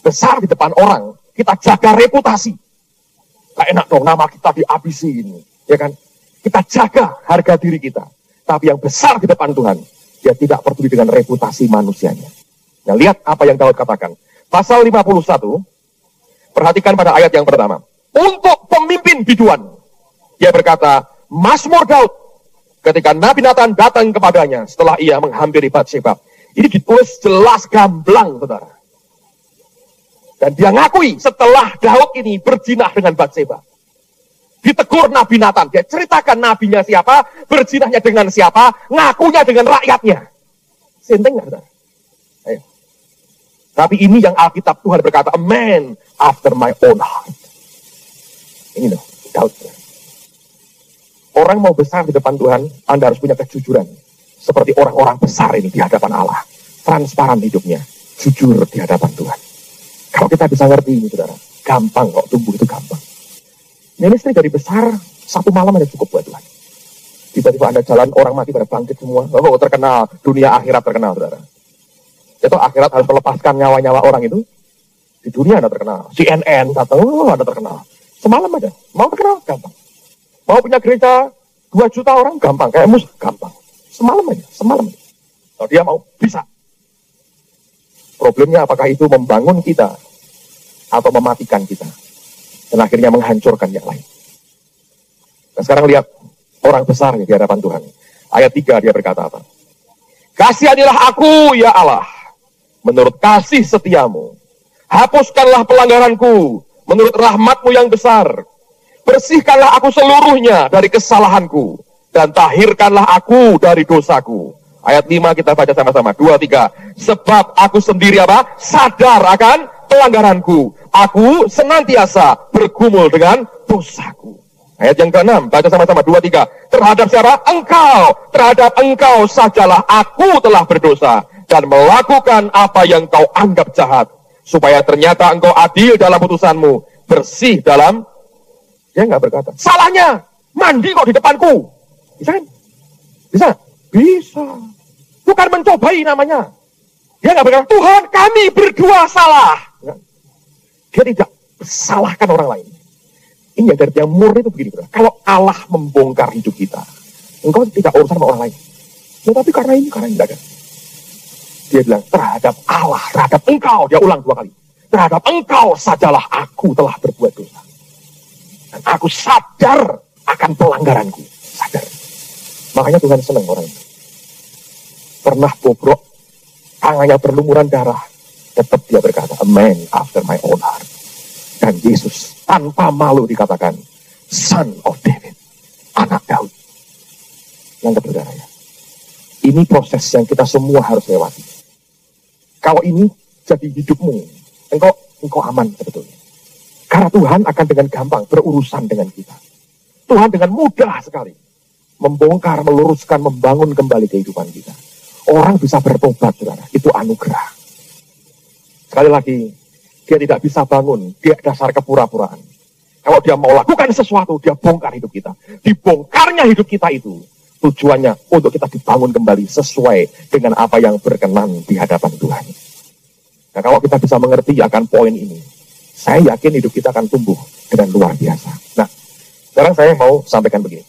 Besar di depan orang, kita jaga reputasi. Gak enak dong nama kita dihabisi ini. Ya kan? Kita jaga harga diri kita. Tapi yang besar di depan Tuhan, dia tidak peduli dengan reputasi manusianya. Nah, lihat apa yang Daud katakan. Pasal 51, perhatikan pada ayat yang pertama. Untuk pemimpin biduan, dia berkata, Mazmur Daud, ketika Nabi Nathan datang kepadanya setelah ia menghampiri Batseba. Ini ditulis jelas gamblang, saudara. Dan dia ngakui setelah Daud ini berzinah dengan Batseba. Ditegur Nabi Nathan, dia ceritakan nabinya siapa, berzinahnya dengan siapa, ngakunya dengan rakyatnya. Senteng nggak, saudara? Ayo. Tapi ini yang Alkitab Tuhan berkata, a man after my own heart. Ini loh, Daud. Orang mau besar di depan Tuhan, Anda harus punya kejujuran. Seperti orang-orang besar ini di hadapan Allah. Transparan hidupnya, jujur di hadapan Tuhan. Kalau kita bisa ngerti ini, saudara, gampang kok tumbuh itu gampang. Ministry dari besar, satu malam aja cukup buat Tuhan. Tiba-tiba Anda jalan, orang mati pada bangkit semua. Oh, terkenal, dunia akhirat terkenal, saudara. Itu akhirat harus melepaskan nyawa-nyawa orang itu. Di dunia Anda terkenal. CNN datang, Anda terkenal. Semalam aja, mau terkenal, gampang. Mau punya gereja 2 juta orang, gampang. Kayak gampang. Semalam aja, semalam aja. Kalau dia mau, bisa. Problemnya apakah itu membangun kita atau mematikan kita. Dan akhirnya menghancurkan yang lain. Nah sekarang lihat orang besar di hadapan Tuhan. Ayat 3 dia berkata apa? Kasihanilah aku ya Allah, menurut kasih setiamu. Hapuskanlah pelanggaranku, menurut rahmatmu yang besar. Bersihkanlah aku seluruhnya dari kesalahanku. Dan tahirkanlah aku dari dosaku. Ayat 5 kita baca sama-sama. 2, 3. Sebab aku sendiri apa? Sadar akan pelanggaranku. Aku senantiasa bergumul dengan dosaku. Ayat yang ke-6. Baca sama-sama. 2, 3. Terhadap siapa? Engkau. Terhadap engkau sajalah aku telah berdosa. Dan melakukan apa yang kau anggap jahat. Supaya ternyata engkau adil dalam putusanmu. Bersih dalam... Dia nggak berkata. Salahnya. Mandi kok di depanku. Bisa kan? Bisa? Bisa. Bukan mencobai namanya. Dia nggak berkata, Tuhan kami berdua salah. Dia tidak salahkan orang lain. Ini yang murni itu begini. Bro. Kalau Allah membongkar hidup kita, engkau tidak urusan sama orang lain. Tetapi karena ini tidak ada. Dia bilang, terhadap Allah, terhadap engkau. Dia ulang 2 kali. Terhadap engkau sajalah aku telah berbuat dosa. Dan aku sadar akan pelanggaranku. Sadar. Makanya Tuhan senang orang itu. Pernah bobrok, tangannya berlumuran darah, tetap dia berkata, a man after my own heart. Dan Yesus tanpa malu dikatakan, Son of David, anak Daud. Yang kedua ya, ini proses yang kita semua harus lewati. Kalau ini jadi hidupmu, engkau aman sebetulnya. Karena Tuhan akan dengan gampang berurusan dengan kita. Tuhan dengan mudah sekali membongkar, meluruskan, membangun kembali kehidupan kita. Orang bisa bertobat, saudara. Itu anugerah. Sekali lagi, dia tidak bisa bangun. Dia dasar kepura-puraan. Kalau dia mau lakukan sesuatu, dia bongkar hidup kita. Dibongkarnya hidup kita itu, tujuannya untuk kita dibangun kembali sesuai dengan apa yang berkenan di hadapan Tuhan. Nah, kalau kita bisa mengerti akan poin ini, saya yakin hidup kita akan tumbuh dengan luar biasa. Nah, sekarang saya mau sampaikan begini.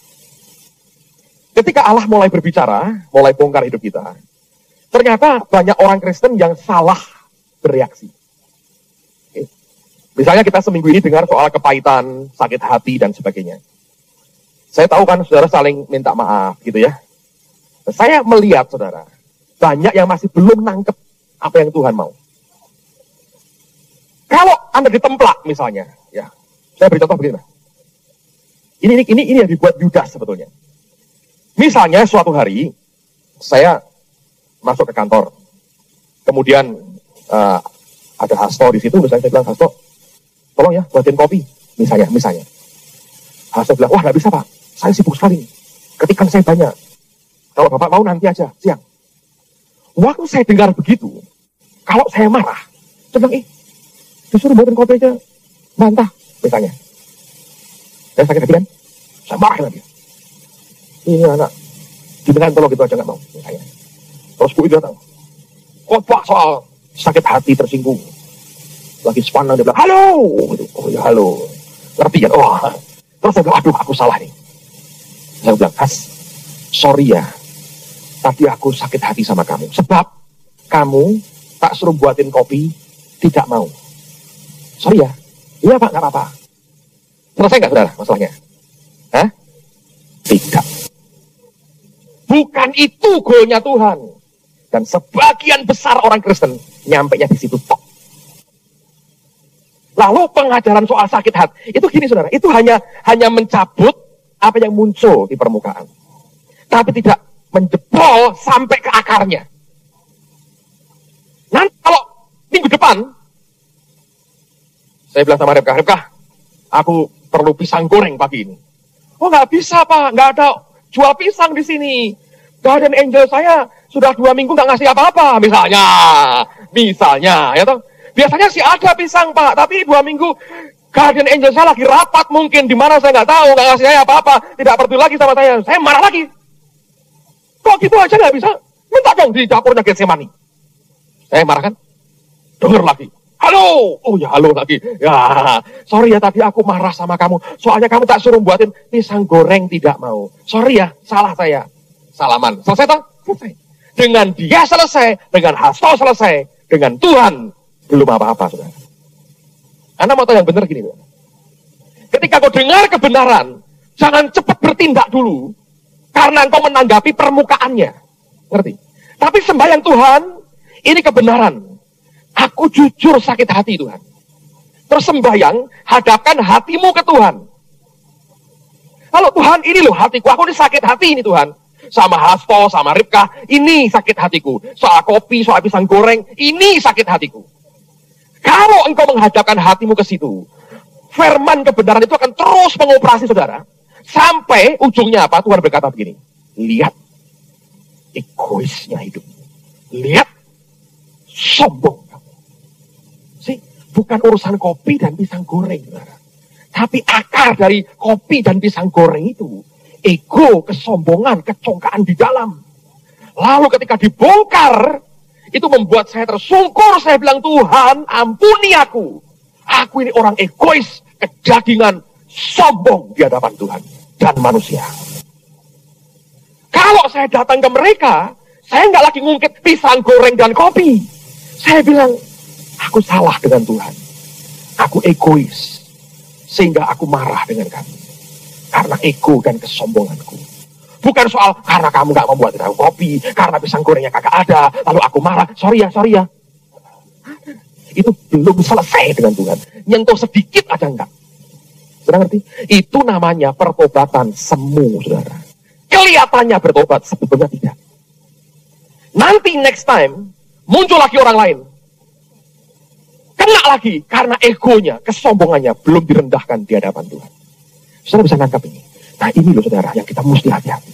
Ketika Allah mulai berbicara, mulai bongkar hidup kita, ternyata banyak orang Kristen yang salah bereaksi. Oke. Misalnya kita seminggu ini dengar soal kepahitan, sakit hati, dan sebagainya. Saya tahu kan saudara saling minta maaf gitu ya. Saya melihat saudara, banyak yang masih belum nangkep apa yang Tuhan mau. Kalau Anda ditemplak misalnya, ya, saya beri contoh begini. Ini yang dibuat Yudas sebetulnya. Misalnya suatu hari saya masuk ke kantor, kemudian ada Hasto di situ, misalnya saya bilang, Hasto, tolong ya buatin kopi, misalnya. Hasto bilang, wah nggak bisa Pak, saya sibuk sekali, ketikan saya banyak, kalau Bapak mau nanti aja siang. Waktu saya dengar begitu, kalau saya marah, saya bilang, disuruh buatin kopi aja, bantah, misalnya. Saya sakit hati kan, saya marah lagi. Ini anak, gimana tolong gitu aja nggak mau, misalnya. Terus gue datang, khotbah soal sakit hati tersinggung. Lagi sepanang dia bilang, halo, gitu. Oh ya halo, ngerti kan? Oh, terus saya bilang, aduh aku salah nih. Saya bilang, sorry ya, tadi aku sakit hati sama kamu. Sebab kamu tak suruh buatin kopi, tidak mau. Sorry ya, iya Pak, nggak apa-apa. Selesai nggak saudara masalahnya? Hah? Tidak. Bukan itu goalnya Tuhan. Dan sebagian besar orang Kristen nyampainya di situ tok. Lalu pengajaran soal sakit hati itu gini saudara, itu hanya mencabut apa yang muncul di permukaan, tapi tidak menjebol sampai ke akarnya. Nanti kalau minggu depan saya bilang sama Rebka, aku perlu pisang goreng pagi ini. Oh nggak bisa Pak, nggak ada jual pisang di sini. Guardian Angel saya sudah 2 minggu nggak ngasih apa-apa, misalnya, ya toh. Biasanya sih ada pisang Pak, tapi 2 minggu Guardian Angel saya lagi rapat mungkin di mana saya nggak tahu, nggak ngasih saya apa-apa, tidak peduli lagi sama saya marah lagi. Kok gitu aja nggak bisa? Minta dong di dapurnya Getsemani. Saya marah kan? Dengar lagi. Halo, oh ya halo lagi. Ya, sorry ya tadi aku marah sama kamu. Soalnya kamu tak suruh buatin pisang goreng tidak mau. Sorry ya, salah saya. Salaman. Selesai toh? Selesai. Dengan dia selesai, dengan Hasto selesai, dengan Tuhan belum apa-apa, saudara. Anda mau tahu yang benar gini, saudara. Ketika kau dengar kebenaran, jangan cepat bertindak dulu, karena engkau menanggapi permukaannya. Ngerti? Tapi sembahyang Tuhan, ini kebenaran. Aku jujur sakit hati, Tuhan. Terus sembahyang, hadapkan hatimu ke Tuhan. Kalau Tuhan, ini loh hatiku, aku ini sakit hati ini Tuhan. Sama Hasto, sama Ribka, ini sakit hatiku. Soal kopi, soal pisang goreng, ini sakit hatiku. Kalau engkau menghadapkan hatimu ke situ, firman kebenaran itu akan terus mengoperasi, saudara. Sampai ujungnya apa? Tuhan berkata begini, lihat egoisnya hidup. Lihat sombong. Sih, bukan urusan kopi dan pisang goreng, saudara. Tapi akar dari kopi dan pisang goreng itu, ego, kesombongan, kecongkaan di dalam. Lalu ketika dibongkar, itu membuat saya tersungkur. Saya bilang, Tuhan, ampuni aku. Aku ini orang egois, kejagingan, sombong di hadapan Tuhan dan manusia. Kalau saya datang ke mereka, saya nggak lagi ngungkit pisang goreng dan kopi. Saya bilang, aku salah dengan Tuhan. Aku egois, sehingga aku marah dengan kamu. Karena ego dan kesombonganku. Bukan soal karena kamu nggak membuat aku kopi, karena pisang gorengnya kagak ada, lalu aku marah. Sorry ya. Itu belum selesai dengan Tuhan. Nyentuh sedikit aja enggak. Saudara ngerti? Itu namanya pertobatan semu, saudara. Kelihatannya bertobat, sebetulnya tidak. Nanti next time, muncul lagi orang lain. Kena lagi, karena egonya, kesombongannya belum direndahkan di hadapan Tuhan. Saudara bisa nangkap ini. Nah ini loh saudara, yang kita mesti hati-hati.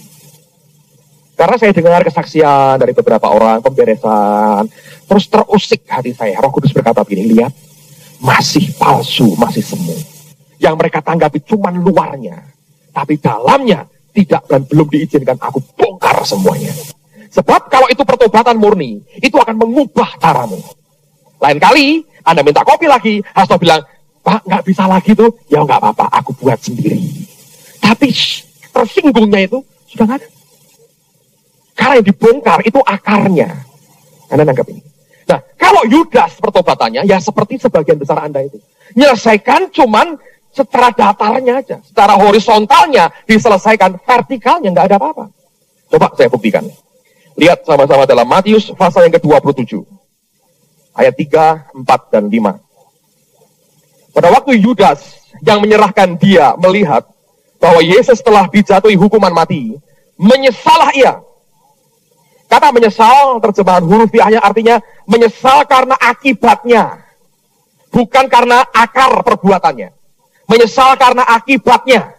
Karena saya dengar kesaksian dari beberapa orang, pemberesan, terus terusik hati saya. Roh Kudus berkata begini, lihat, masih palsu, masih semu. Yang mereka tanggapi cuma luarnya, tapi dalamnya tidak dan belum diizinkan. Aku bongkar semuanya. Sebab kalau itu pertobatan murni, itu akan mengubah caramu. Lain kali, Anda minta kopi lagi, Hasto bilang, Pak, nggak bisa lagi tuh, ya nggak apa-apa, aku buat sendiri. Tapi tersinggungnya itu sudah nggak ada. Karena yang dibongkar itu akarnya. Anda nangkap ini. Nah, kalau Yudas pertobatannya, ya seperti sebagian besar Anda itu. Menyelesaikan cuman secara datarnya aja. Secara horizontalnya diselesaikan, vertikalnya nggak ada apa-apa. Coba saya buktikan. Lihat sama-sama dalam Matius pasal yang ke-27. Ayat 3, 4, dan 5. Pada waktu Yudas yang menyerahkan dia melihat bahwa Yesus telah dijatuhi hukuman mati, menyesalah ia. Kata menyesal, terjemahan hurufiahnya artinya menyesal karena akibatnya. Bukan karena akar perbuatannya. Menyesal karena akibatnya.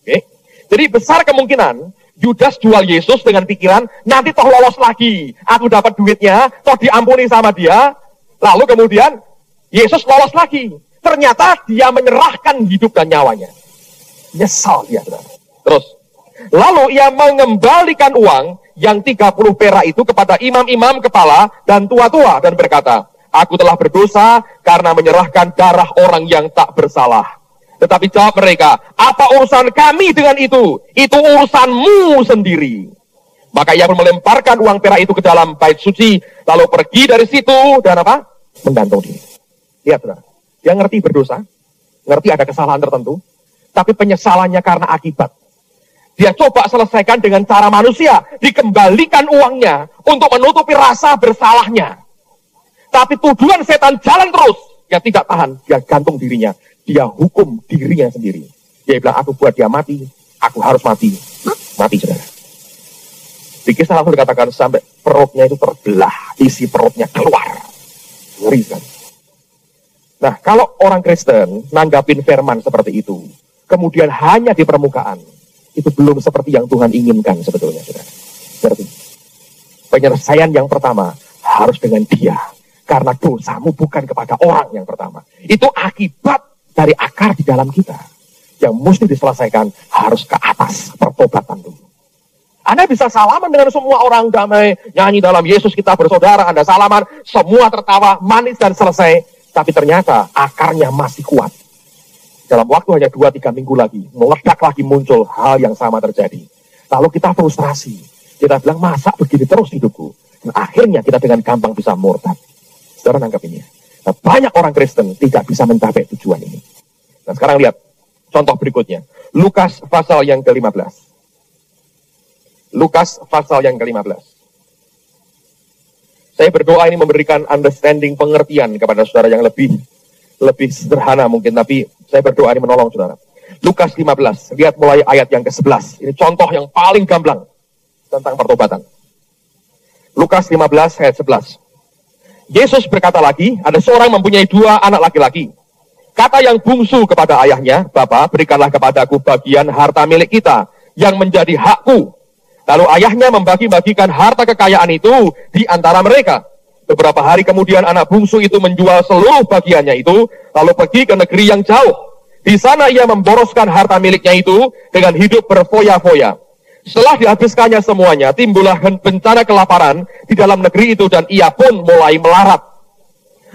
Oke. Jadi besar kemungkinan Yudas jual Yesus dengan pikiran, nanti toh lolos lagi. Aku dapat duitnya, toh diampuni sama dia. Lalu kemudian Yesus lolos lagi. Ternyata dia menyerahkan hidup dan nyawanya. Nyesal dia. Terus. Lalu ia mengembalikan uang yang 30 perak itu kepada imam-imam kepala dan tua-tua dan berkata, aku telah berdosa karena menyerahkan darah orang yang tak bersalah. Tetapi jawab mereka, apa urusan kami dengan itu? Itu urusanmu sendiri. Maka ia pun melemparkan uang perak itu ke dalam bait suci, lalu pergi dari situ dan apa? Menggantung diri. Lihat, saudara. Dia ngerti berdosa, ngerti ada kesalahan tertentu, tapi penyesalannya karena akibat. Dia coba selesaikan dengan cara manusia, dikembalikan uangnya untuk menutupi rasa bersalahnya. Tapi tuduhan setan jalan terus, dia tidak tahan, dia gantung dirinya, dia hukum dirinya sendiri. Dia bilang, aku buat dia mati, aku harus mati. Mati, saudara. Di kisah langsung dikatakan sampai perutnya itu terbelah, isi perutnya keluar. Ngeri kan? Nah, kalau orang Kristen nanggapin firman seperti itu, kemudian hanya di permukaan, itu belum seperti yang Tuhan inginkan sebetulnya, saudara. Berarti penyelesaian yang pertama harus dengan dia. Karena dosamu bukan kepada orang yang pertama. Itu akibat dari akar di dalam kita. Yang mesti diselesaikan harus ke atas, pertobatan dulu. Anda bisa salaman dengan semua orang damai, nyanyi dalam Yesus kita bersaudara, Anda salaman, semua tertawa, manis dan selesai. Tapi ternyata akarnya masih kuat. Dalam waktu hanya 2-3 minggu lagi, meledak lagi muncul hal yang sama terjadi. Lalu kita frustrasi. Kita bilang, masa begini terus hidupku? Dan akhirnya kita dengan gampang bisa murtad. Saudara nangkap ini. Nah, banyak orang Kristen tidak bisa mencapai tujuan ini. Nah, sekarang lihat contoh berikutnya. Lukas pasal yang ke-15. Lukas pasal yang ke-15. Saya berdoa ini memberikan understanding, pengertian kepada saudara yang lebih sederhana mungkin, tapi saya berdoa ini menolong saudara. Lukas 15, lihat mulai ayat yang ke-11. Ini contoh yang paling gamblang tentang pertobatan. Lukas 15 ayat 11. Yesus berkata lagi, ada seorang mempunyai 2 anak laki-laki. Kata yang bungsu kepada ayahnya, Bapa, berikanlah kepadaku bagian harta milik kita yang menjadi hakku. Lalu ayahnya membagi-bagikan harta kekayaan itu di antara mereka. Beberapa hari kemudian anak bungsu itu menjual seluruh bagiannya itu, lalu pergi ke negeri yang jauh. Di sana ia memboroskan harta miliknya itu dengan hidup berfoya-foya. Setelah dihabiskannya semuanya, timbullah bencana kelaparan di dalam negeri itu dan ia pun mulai melarat.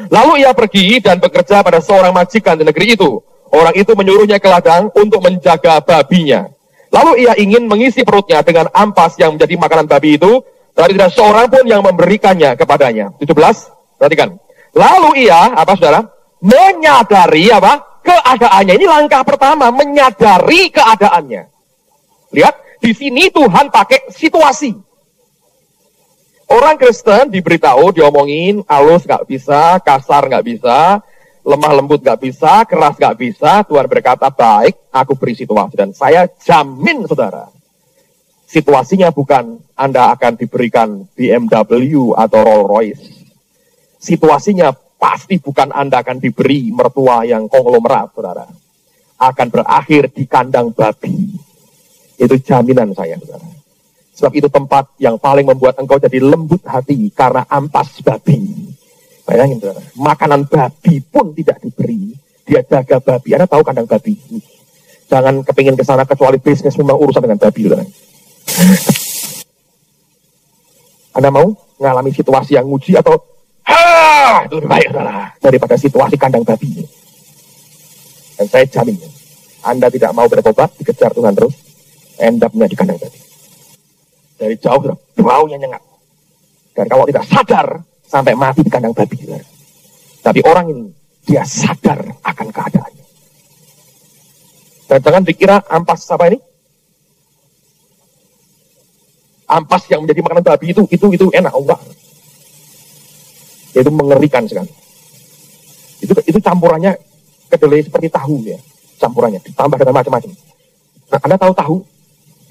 Lalu ia pergi dan bekerja pada seorang majikan di negeri itu. Orang itu menyuruhnya ke ladang untuk menjaga babinya. Lalu ia ingin mengisi perutnya dengan ampas yang menjadi makanan babi itu, tetapi tidak seorang pun yang memberikannya kepadanya. 17, perhatikan. Lalu ia, saudara? Menyadari keadaannya. Ini langkah pertama, menyadari keadaannya. Lihat, di sini Tuhan pakai situasi. Orang Kristen diberitahu, diomongin, halus nggak bisa, kasar nggak bisa, lemah lembut nggak bisa, keras nggak bisa. Tuhan berkata, baik, aku beri situasi. Dan saya jamin saudara, situasinya bukan Anda akan diberikan BMW atau Rolls Royce. Situasinya pasti bukan Anda akan diberi mertua yang konglomerat, saudara. Akan berakhir di kandang babi. Itu jaminan saya, saudara. Sebab itu tempat yang paling membuat engkau jadi lembut hati karena ampas babi. Bayangin, saudara. Makanan babi pun tidak diberi. Dia jaga babi. Anda tahu kandang babi? Jangan kepingin ke sana kecuali bisnis memang urusan dengan babi, saudara. Anda mau mengalami situasi yang nguji atau itu lebih baik, saudara, daripada situasi kandang babi. Dan saya jamin, Anda tidak mau bertobat, dikejar Tuhan terus, end up-nya di kandang babi. Dari jauh, saudara, baunya nyengat. Dan kalau tidak sadar, sampai mati di kandang babi, saudara. Tapi orang ini, dia sadar akan keadaannya. Dan jangan dikira ampas apa ini? Ampas yang menjadi makanan babi itu enak, enggak. Itu mengerikan sekali. Itu campurannya kedelai seperti tahu ya, campurannya ditambah dengan macam-macam. Nah, Anda tahu tahu?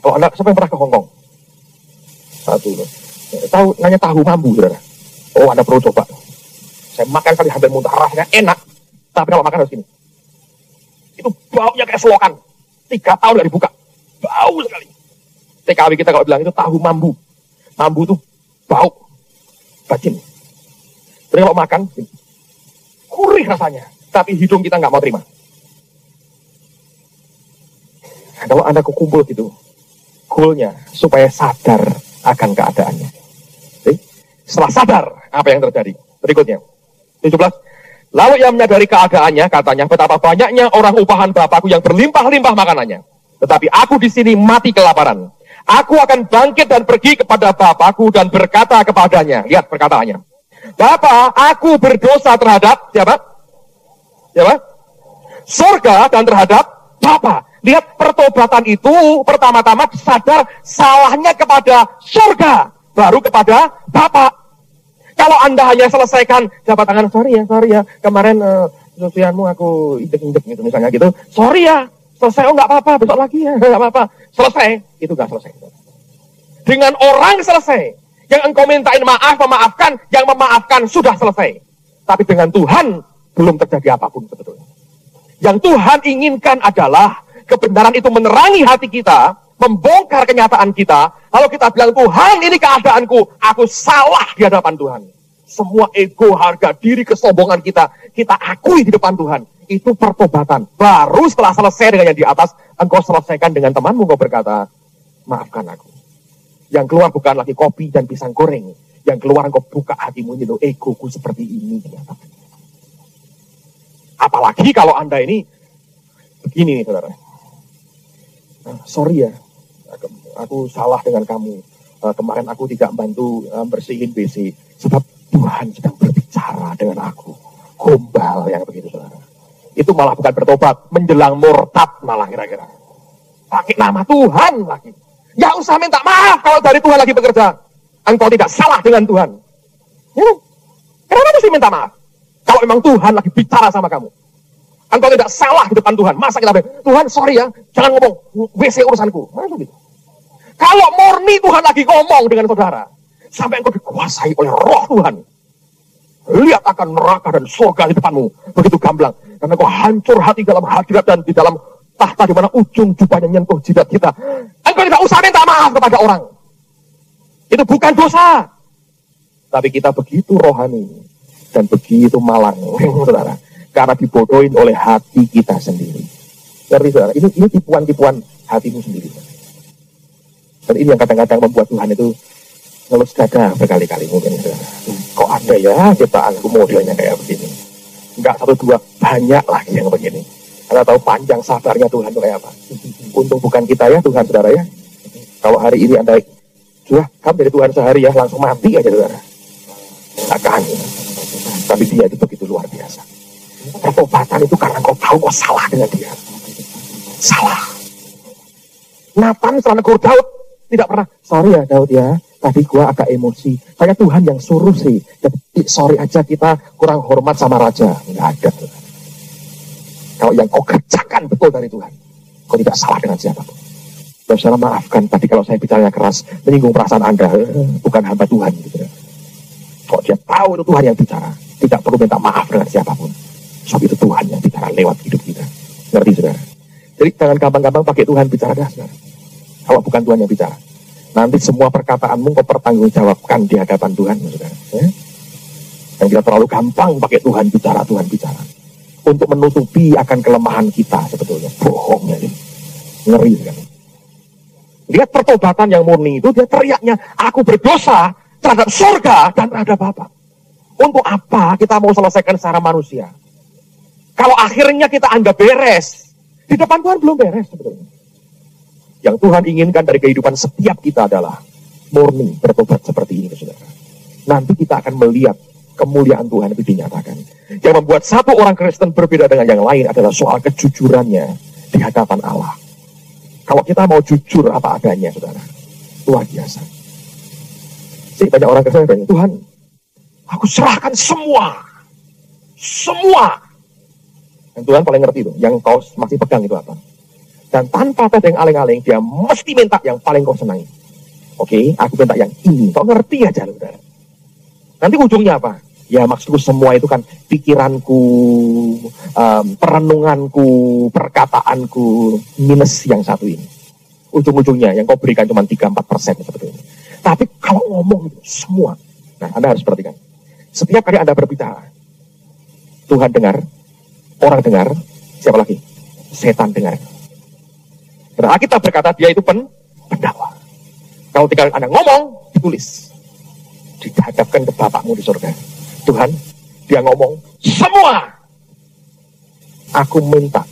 Kalau Anda, siapa yang pernah ke Hong Kong? Satu, tahu nanya tahu mambu, saudara. Oh, Anda perlu coba. Saya makan kali hampir muntah, rasanya enak, tapi kalau makan harus gini. Itu baunya kayak selokan. 3 tahun nggak dibuka, bau sekali. TKW kita kalau bilang itu tahu mambu. Mambu itu bau, bacin. Jadi kalau makan, gurih rasanya. Tapi hidung kita nggak mau terima. Nah, kalau Anda kekumpul gitu, goalnya supaya sadar akan keadaannya. Jadi, setelah sadar, apa yang terjadi? Berikutnya, 17. Lalu ia menyadari keadaannya, katanya, betapa banyaknya orang upahan Bapakku yang berlimpah-limpah makanannya. Tetapi aku di sini mati kelaparan. Aku akan bangkit dan pergi kepada Bapakku dan berkata kepadanya. Lihat perkataannya. Bapa, aku berdosa terhadap siapa? Siapa? Surga dan terhadap Bapa. Lihat pertobatan itu pertama-tama sadar salahnya kepada surga, baru kepada Bapa. Kalau Anda hanya selesaikan jabat tangan, sorry ya, kemarin sosialmu aku injek-injek gitu misalnya gitu, sorry ya, selesai, oh nggak apa-apa, besok lagi ya, nggak apa-apa, selesai, itu nggak selesai. Dengan orang selesai. Yang engkau mintain maaf, memaafkan, yang memaafkan sudah selesai. Tapi dengan Tuhan, belum terjadi apapun sebetulnya. Yang Tuhan inginkan adalah, kebenaran itu menerangi hati kita, membongkar kenyataan kita, lalu kita bilang, Tuhan ini keadaanku, aku salah di hadapan Tuhan. Semua ego, harga diri, kesombongan kita akui di depan Tuhan. Itu pertobatan. Baru setelah selesai dengan yang di atas, engkau selesaikan dengan temanmu, engkau berkata, maafkan aku. Yang keluar bukan lagi kopi dan pisang goreng. Yang keluar engkau buka hatimu ini loh, egoku seperti ini. Apalagi kalau Anda ini begini nih, saudara. Sorry ya, aku salah dengan kamu. Kemarin aku tidak bantu bersihin WC. Sebab Tuhan sedang berbicara dengan aku. Gombal yang begitu, saudara. Itu malah bukan bertobat, menjelang murtad malah kira-kira. Pakai nama Tuhan lagi. Ya usah minta maaf kalau dari Tuhan lagi bekerja. Engkau tidak salah dengan Tuhan. Ya, kenapa mesti minta maaf? Kalau memang Tuhan lagi bicara sama kamu. Engkau tidak salah di depan Tuhan. Masa kita bilang, Tuhan sorry ya, jangan ngomong, WC urusanku. Masa gitu? Kalau murni Tuhan lagi ngomong dengan saudara, sampai engkau dikuasai oleh roh Tuhan. Lihat akan neraka dan surga di depanmu. Begitu gamblang. Karena engkau hancur hati dalam hadirat dan di dalam tahta di mana ujung jubahnya nyentuh jidat kita. Engkau tidak usah minta maaf kepada orang. Itu bukan dosa. Tapi kita begitu rohani dan begitu malang, saudara. Karena dibodohin oleh hati kita sendiri. Ngerti, saudara? Ini tipuan-tipuan hatimu sendiri. Dan ini yang kadang-kadang membuat Tuhan itu ngelus dada berkali-kali mungkin, saudara. Kok ada ya ciptaanku modelnya kayak begini? Enggak satu dua, banyak lagi yang begini. Anda tahu panjang sabarnya Tuhan itu kayak apa? Untung bukan kita ya Tuhan, saudara ya. Kalau hari ini Anda sudah kamu jadi Tuhan sehari ya, langsung mati aja, saudara. Akan. Tapi dia itu begitu luar biasa. Pertobatan itu karena kau tahu kau salah dengan dia. Salah. Nathan setelah negur Daud tidak pernah, sorry ya Daud ya, tadi gua agak emosi. Saya Tuhan yang suruh sih. Jadi sorry aja kita kurang hormat sama raja. Enggak ada. Kalau yang kau kerjakan betul dari Tuhan, kau tidak salah dengan siapapun. Saudara maafkan tadi kalau saya bicaranya keras, menyinggung perasaan Anda, bukan hamba Tuhan gitu ya. Kok dia tahu itu Tuhan yang bicara, tidak perlu minta maaf dengan siapapun. Sebab itu Tuhan yang bicara lewat hidup kita. Ngerti, saudara? Jadi jangan gampang-gampang pakai Tuhan bicara dah, saudara. Kalau bukan Tuhan yang bicara. Nanti semua perkataanmu kau pertanggungjawabkan di hadapan Tuhan, saudara. Ya? Dan kita terlalu gampang pakai Tuhan bicara. Untuk menutupi akan kelemahan kita sebetulnya. Bohongnya ini. Ngeri sekali. Lihat pertobatan yang murni itu, dia teriaknya, aku berdosa terhadap surga dan terhadap Bapa. Untuk apa kita mau selesaikan secara manusia? Kalau akhirnya kita anggap beres, di depan Tuhan belum beres sebetulnya. Yang Tuhan inginkan dari kehidupan setiap kita adalah murni bertobat seperti ini, saudara. Nanti kita akan melihat kemuliaan Tuhan itu dinyatakan. Yang membuat satu orang Kristen berbeda dengan yang lain adalah soal kejujurannya di hadapan Allah. Kalau kita mau jujur apa adanya, saudara, luar biasa. Sih banyak orang Kristen yang Tuhan, aku serahkan semua. Dan Tuhan paling ngerti itu, yang kau masih pegang itu apa. Dan tanpa tedeng aling-aling, dia mesti minta yang paling kau senangi. Oke, aku minta yang ini. Kau ngerti aja, saudara. Nanti ujungnya apa? Ya maksudku semua itu kan pikiranku, perenunganku, perkataanku, minus yang satu ini. Ujung-ujungnya yang kau berikan cuma 3-4% sebetulnya. Tapi kalau ngomong itu semua. Nah, Anda harus perhatikan. Setiap kali Anda berbicara, Tuhan dengar, orang dengar, siapa lagi? Setan dengar. Karena kita berkata dia itu pendakwa. Kalau tinggal Anda ngomong, ditulis. Dihadapkan ke Bapakmu di surga. Tuhan, dia ngomong, semua. Aku minta,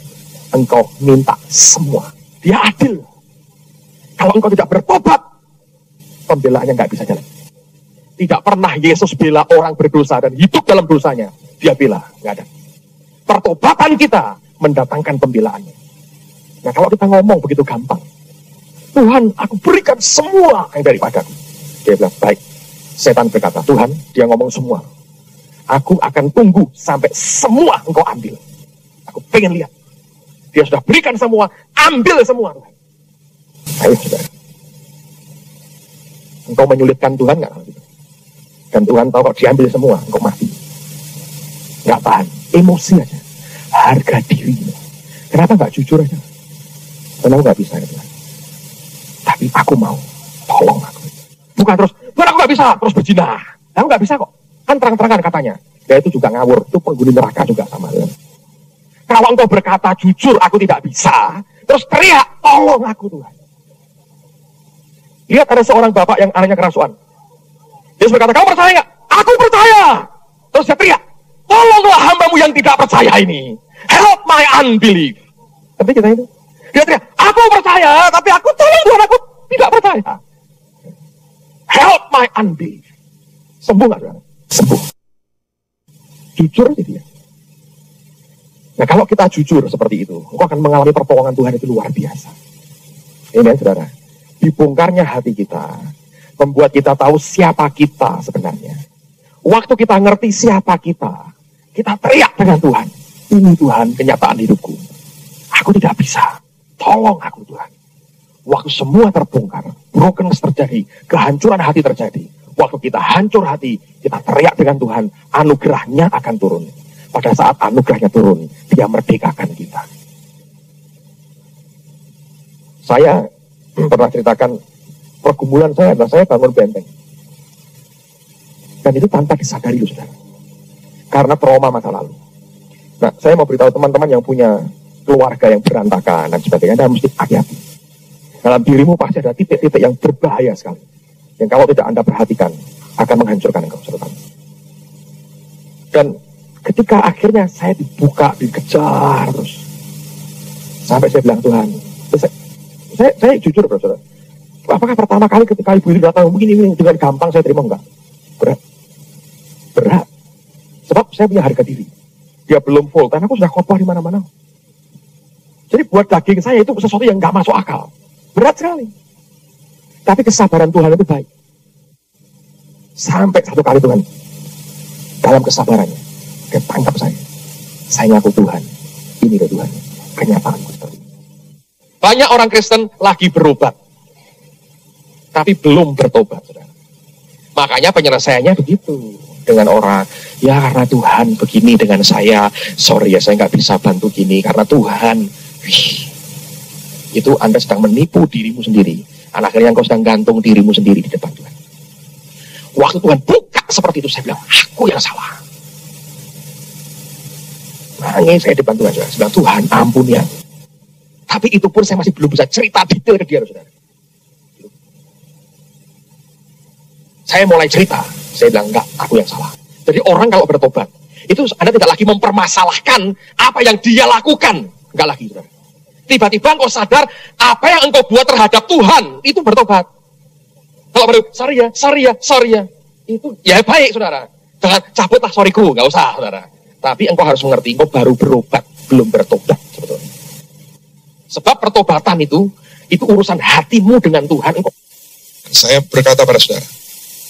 engkau minta semua. Dia adil. Kalau engkau tidak bertobat, pembelaannya nggak bisa jalan. Tidak pernah Yesus bela orang berdosa dan hidup dalam dosanya. Dia bela, nggak ada. Pertobatan kita mendatangkan pembelaannya. Nah kalau kita ngomong begitu gampang, Tuhan, aku berikan semua yang daripadaku. Dia bilang, baik. Setan berkata, Tuhan, dia ngomong semua. Aku akan tunggu sampai semua engkau ambil. Aku pengen lihat. Dia sudah berikan semua, ambil semua, Tuhan. Ayo, saudara. Engkau menyulitkan Tuhan nggak? Dan Tuhan tahu kalau diambil semua, engkau mati. Nggak tahan, emosi aja. Harga diri. Kenapa nggak jujur aja? Kenapa nggak bisa ya Tuhan? Tapi aku mau, tolong aku. Bukan terus, Tuhan aku nggak bisa, terus berzina. Aku nggak bisa kok. Kan terang-terangan katanya. Ya itu juga ngawur, itu penghuni neraka juga sama. Kalau engkau berkata jujur, aku tidak bisa, terus teriak, tolong aku Tuhan. Lihat ada seorang bapak yang anaknya kerasuan. Dia berkata, kamu percaya nggak? Aku percaya. Terus dia teriak, tolonglah hambamu yang tidak percaya ini. Help my unbelief. Tapi kita itu, dia teriak, aku percaya, tapi aku tolong Tuhan, aku tidak percaya. Help my unbelief. Sembuh nggak Tuhan? sembuh. Jujur aja dia. Nah kalau kita jujur seperti itu, engkau akan mengalami pertolongan Tuhan itu luar biasa. Amen, saudara. Dibongkarnya hati kita, membuat kita tahu siapa kita sebenarnya. Waktu kita ngerti siapa kita teriak dengan Tuhan. Ini Tuhan kenyataan hidupku. Aku tidak bisa. Tolong aku Tuhan. Waktu semua terbongkar, brokenness terjadi, kehancuran hati terjadi. Waktu kita hancur hati, kita teriak dengan Tuhan, anugerahnya akan turun. Pada saat anugerahnya turun, dia merdekakan kita. Saya pernah ceritakan pergumulan saya adalah saya bangun benteng. Dan itu tanpa disadari loh saudara. Karena trauma masa lalu. Nah, saya mau beritahu teman-teman yang punya keluarga yang berantakan dan sebagainya, Anda mesti hati-hati. Dalam dirimu pasti ada titik-titik yang berbahaya sekali. Yang kalau tidak Anda perhatikan, akan menghancurkan engkau, saudara. Dan ketika akhirnya saya dibuka, dikejar terus. Sampai saya bilang, Tuhan, saya jujur, saudara. Apakah pertama kali ketika ibu itu datang, mungkin ini dengan gampang saya terima, enggak? Berat. Sebab saya punya harga diri. Dia belum full, karena aku sudah khotbah di mana-mana. Jadi buat daging saya itu sesuatu yang enggak masuk akal. Berat sekali. Tapi kesabaran Tuhan itu baik. Sampai satu kali Tuhan, dalam kesabarannya, dia tangkap saya. Saya ngaku Tuhan. Ini loh Tuhan. Kenyataanku seperti ini. Banyak orang Kristen lagi berobat. Tapi belum bertobat, saudara. Makanya penyelesaiannya begitu. Dengan orang, ya karena Tuhan begini dengan saya. Sorry ya, saya nggak bisa bantu gini. Karena Tuhan. Itu Anda sedang menipu dirimu sendiri. Dan akhirnya engkau sedang gantung dirimu sendiri di depan Tuhan. Waktu Tuhan buka seperti itu, saya bilang, aku yang salah. Nangis saya di depan Tuhan. Saya bilang, Tuhan ampuni aku. Tapi itu pun saya masih belum bisa cerita detail ke dia, saudara. Saya mulai cerita. Saya bilang, enggak, aku yang salah. Jadi orang kalau bertobat, itu Anda tidak lagi mempermasalahkan apa yang dia lakukan. Enggak lagi, saudara. Tiba-tiba engkau sadar apa yang engkau buat terhadap Tuhan, itu bertobat. Kalau baru, sorry ya. Itu ya baik, saudara. Jangan cabutlah sorryku, nggak usah, saudara. Tapi engkau harus mengerti, engkau baru berobat, belum bertobat, sebetulnya. Sebab pertobatan itu urusan hatimu dengan Tuhan. Saya berkata pada saudara,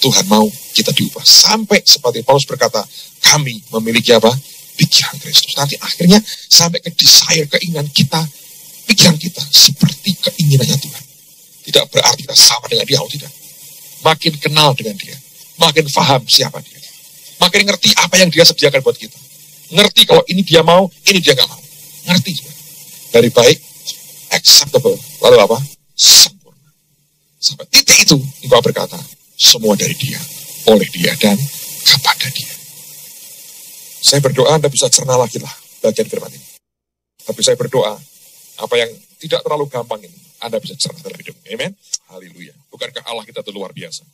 Tuhan mau kita diubah. Sampai seperti Paulus berkata, kami memiliki apa? Pikiran Kristus. Nanti akhirnya sampai ke desire, keinginan kita, pikiran kita seperti keinginannya Tuhan. Tidak berarti kita sama dengan dia, tidak. Makin kenal dengan dia, makin paham siapa dia. Makin ngerti apa yang dia sediakan buat kita. Ngerti kalau ini dia mau, ini dia gak mau. Ngerti juga. Dari baik, acceptable. Lalu apa? Sempurna. Sampai titik itu, engkau berkata, semua dari dia, oleh dia, dan kepada dia. Saya berdoa Anda bisa cerna lagi lah bagian firman ini. Tapi saya berdoa, apa yang tidak terlalu gampang ini, Anda bisa cerna dalam hidup. Amen. Haleluya. Bukankah Allah kita itu luar biasa?